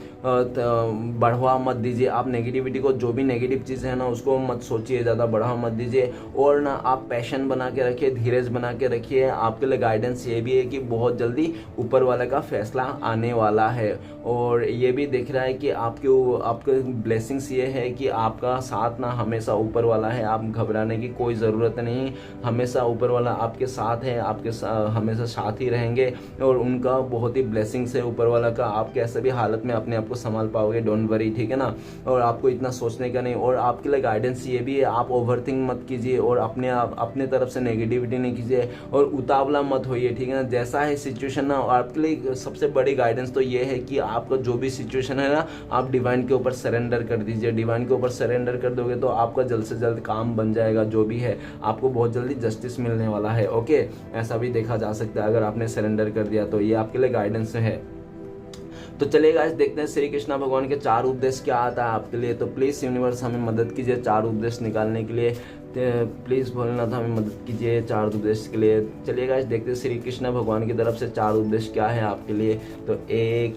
बढ़ावा मत दीजिए। आप नेगेटिविटी को, जो भी नेगेटिव चीज़ है ना, उसको मत सोचिए, ज़्यादा बढ़ावा मत दीजिए। और ना आप पैशन बना के रखिए, धीरज बना के रखिए। आपके लिए गाइडेंस ये भी है कि बहुत जल्दी ऊपर वाले का फैसला आने वाला है। और ये भी दिख रहा है कि आपके ब्लेसिंग्स ये है कि आपका साथ ना हमेशा ऊपर वाला है, आप घबराने की कोई ज़रूरत नहीं। हमेशा ऊपर वाला आपके साथ है, हमेशा साथ ही रहेंगे। और उनका बहुत ही ब्लेसिंग्स है ऊपर वाला का, आप कैसे भी हालत में अपने आप को संभाल पाओगे, डोंट वरी, ठीक है ना। और आपको इतना सोचने का नहीं। और आपके लिए गाइडेंस ये भी है, आप ओवरथिंक मत कीजिए और अपने तरफ से नेगेटिविटी नहीं कीजिए और उतावला मत होइए, ठीक है ना। जैसा है सिचुएशन ना, आपके लिए सबसे बड़ी गाइडेंस तो ये है कि आपका जो भी सिचुएशन है ना, आप डिवाइन के ऊपर सरेंडर कर दीजिए। डिवाइन के ऊपर सरेंडर कर दोगे तो आपका जल्द से जल्द काम बन जाएगा, जो भी है आपको बहुत जल्दी जस्टिस मिलने वाला है। ओके, ऐसा भी देखा जा सकता है अगर आपने सरेंडर कर दिया तो। ये आपके लिए गाइडेंस है। तो चलिए गाइस देखते हैं श्री कृष्णा भगवान के 4 उपदेश क्या आता है आपके लिए। तो प्लीज़ यूनिवर्स हमें मदद कीजिए 4 उपदेश निकालने के लिए। प्लीज़ भोलेनाथ हमें मदद कीजिए 4 उपदेश के लिए। चलिए गाइस देखते हैं श्री कृष्णा भगवान की तरफ से 4 उपदेश क्या है आपके लिए। तो 1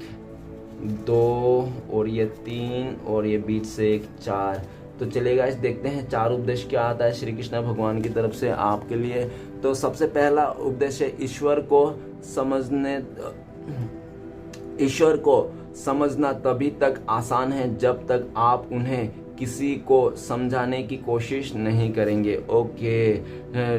2 और ये 3 और ये बीच से एक 4। तो चलिए गाइस देखते हैं 4 उपदेश क्या आता है श्री कृष्णा भगवान की तरफ से आपके लिए। तो सबसे पहला उपदेश है, ईश्वर को समझना तभी तक आसान है जब तक आप उन्हें किसी को समझाने की कोशिश नहीं करेंगे। ओके,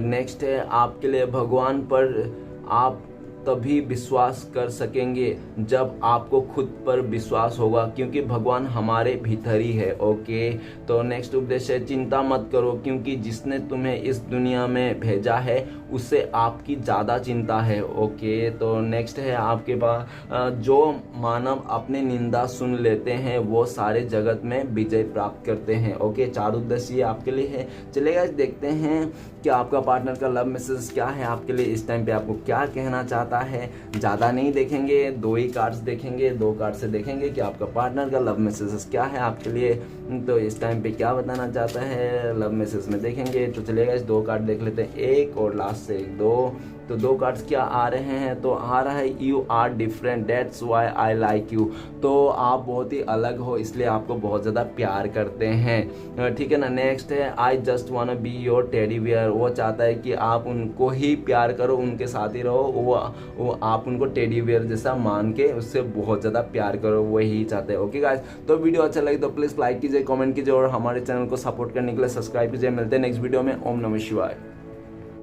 नेक्स्ट है, आपके लिए भगवान पर आप तभी विश्वास कर सकेंगे जब आपको खुद पर विश्वास होगा, क्योंकि भगवान हमारे भीतर ही है। ओके, तो नेक्स्ट उपदेश है, चिंता मत करो क्योंकि जिसने तुम्हें इस दुनिया में भेजा है उससे आपकी ज़्यादा चिंता है। ओके, तो नेक्स्ट है आपके पास, जो मानव अपनी निंदा सुन लेते हैं वो सारे जगत में विजय प्राप्त करते हैं। ओके, 4 उपदेश ये आपके लिए है। चलेगा देखते हैं कि आपका पार्टनर का लव मैसेज क्या है आपके लिए इस टाइम पे, आपको क्या कहना चाहता है। ज़्यादा नहीं देखेंगे, 2 ही कार्ड्स देखेंगे, 2 कार्ड से देखेंगे कि आपका पार्टनर का लव मैसेज क्या है आपके लिए। तो इस टाइम पे क्या बताना चाहता है लव मैसेज में देखेंगे। तो चलेगा इस 2 कार्ड देख लेते हैं, 1 और लास्ट से 1 2। तो 2 कार्ड्स क्या आ रहे हैं, तो आ रहा है you are different that's why I like you. तो आप बहुत ही अलग हो इसलिए आपको बहुत ज़्यादा प्यार करते हैं, ठीक है ना। नेक्स्ट है, I just want be your teddy bear. वो चाहता है कि आप उनको ही प्यार करो, उनके साथ ही रहो, वो आप उनको टेडी बियर जैसा मान के उससे बहुत ज़्यादा प्यार करो, वही चाहते हैं। ओके गाइस, तो वीडियो अच्छा लगे तो प्लीज़ लाइक कीजिए, कमेंट कीजिए और हमारे चैनल को सपोर्ट करने के लिए सब्सक्राइब कीजिए। मिलते हैं नेक्स्ट वीडियो में। ओम नमः शिवाय।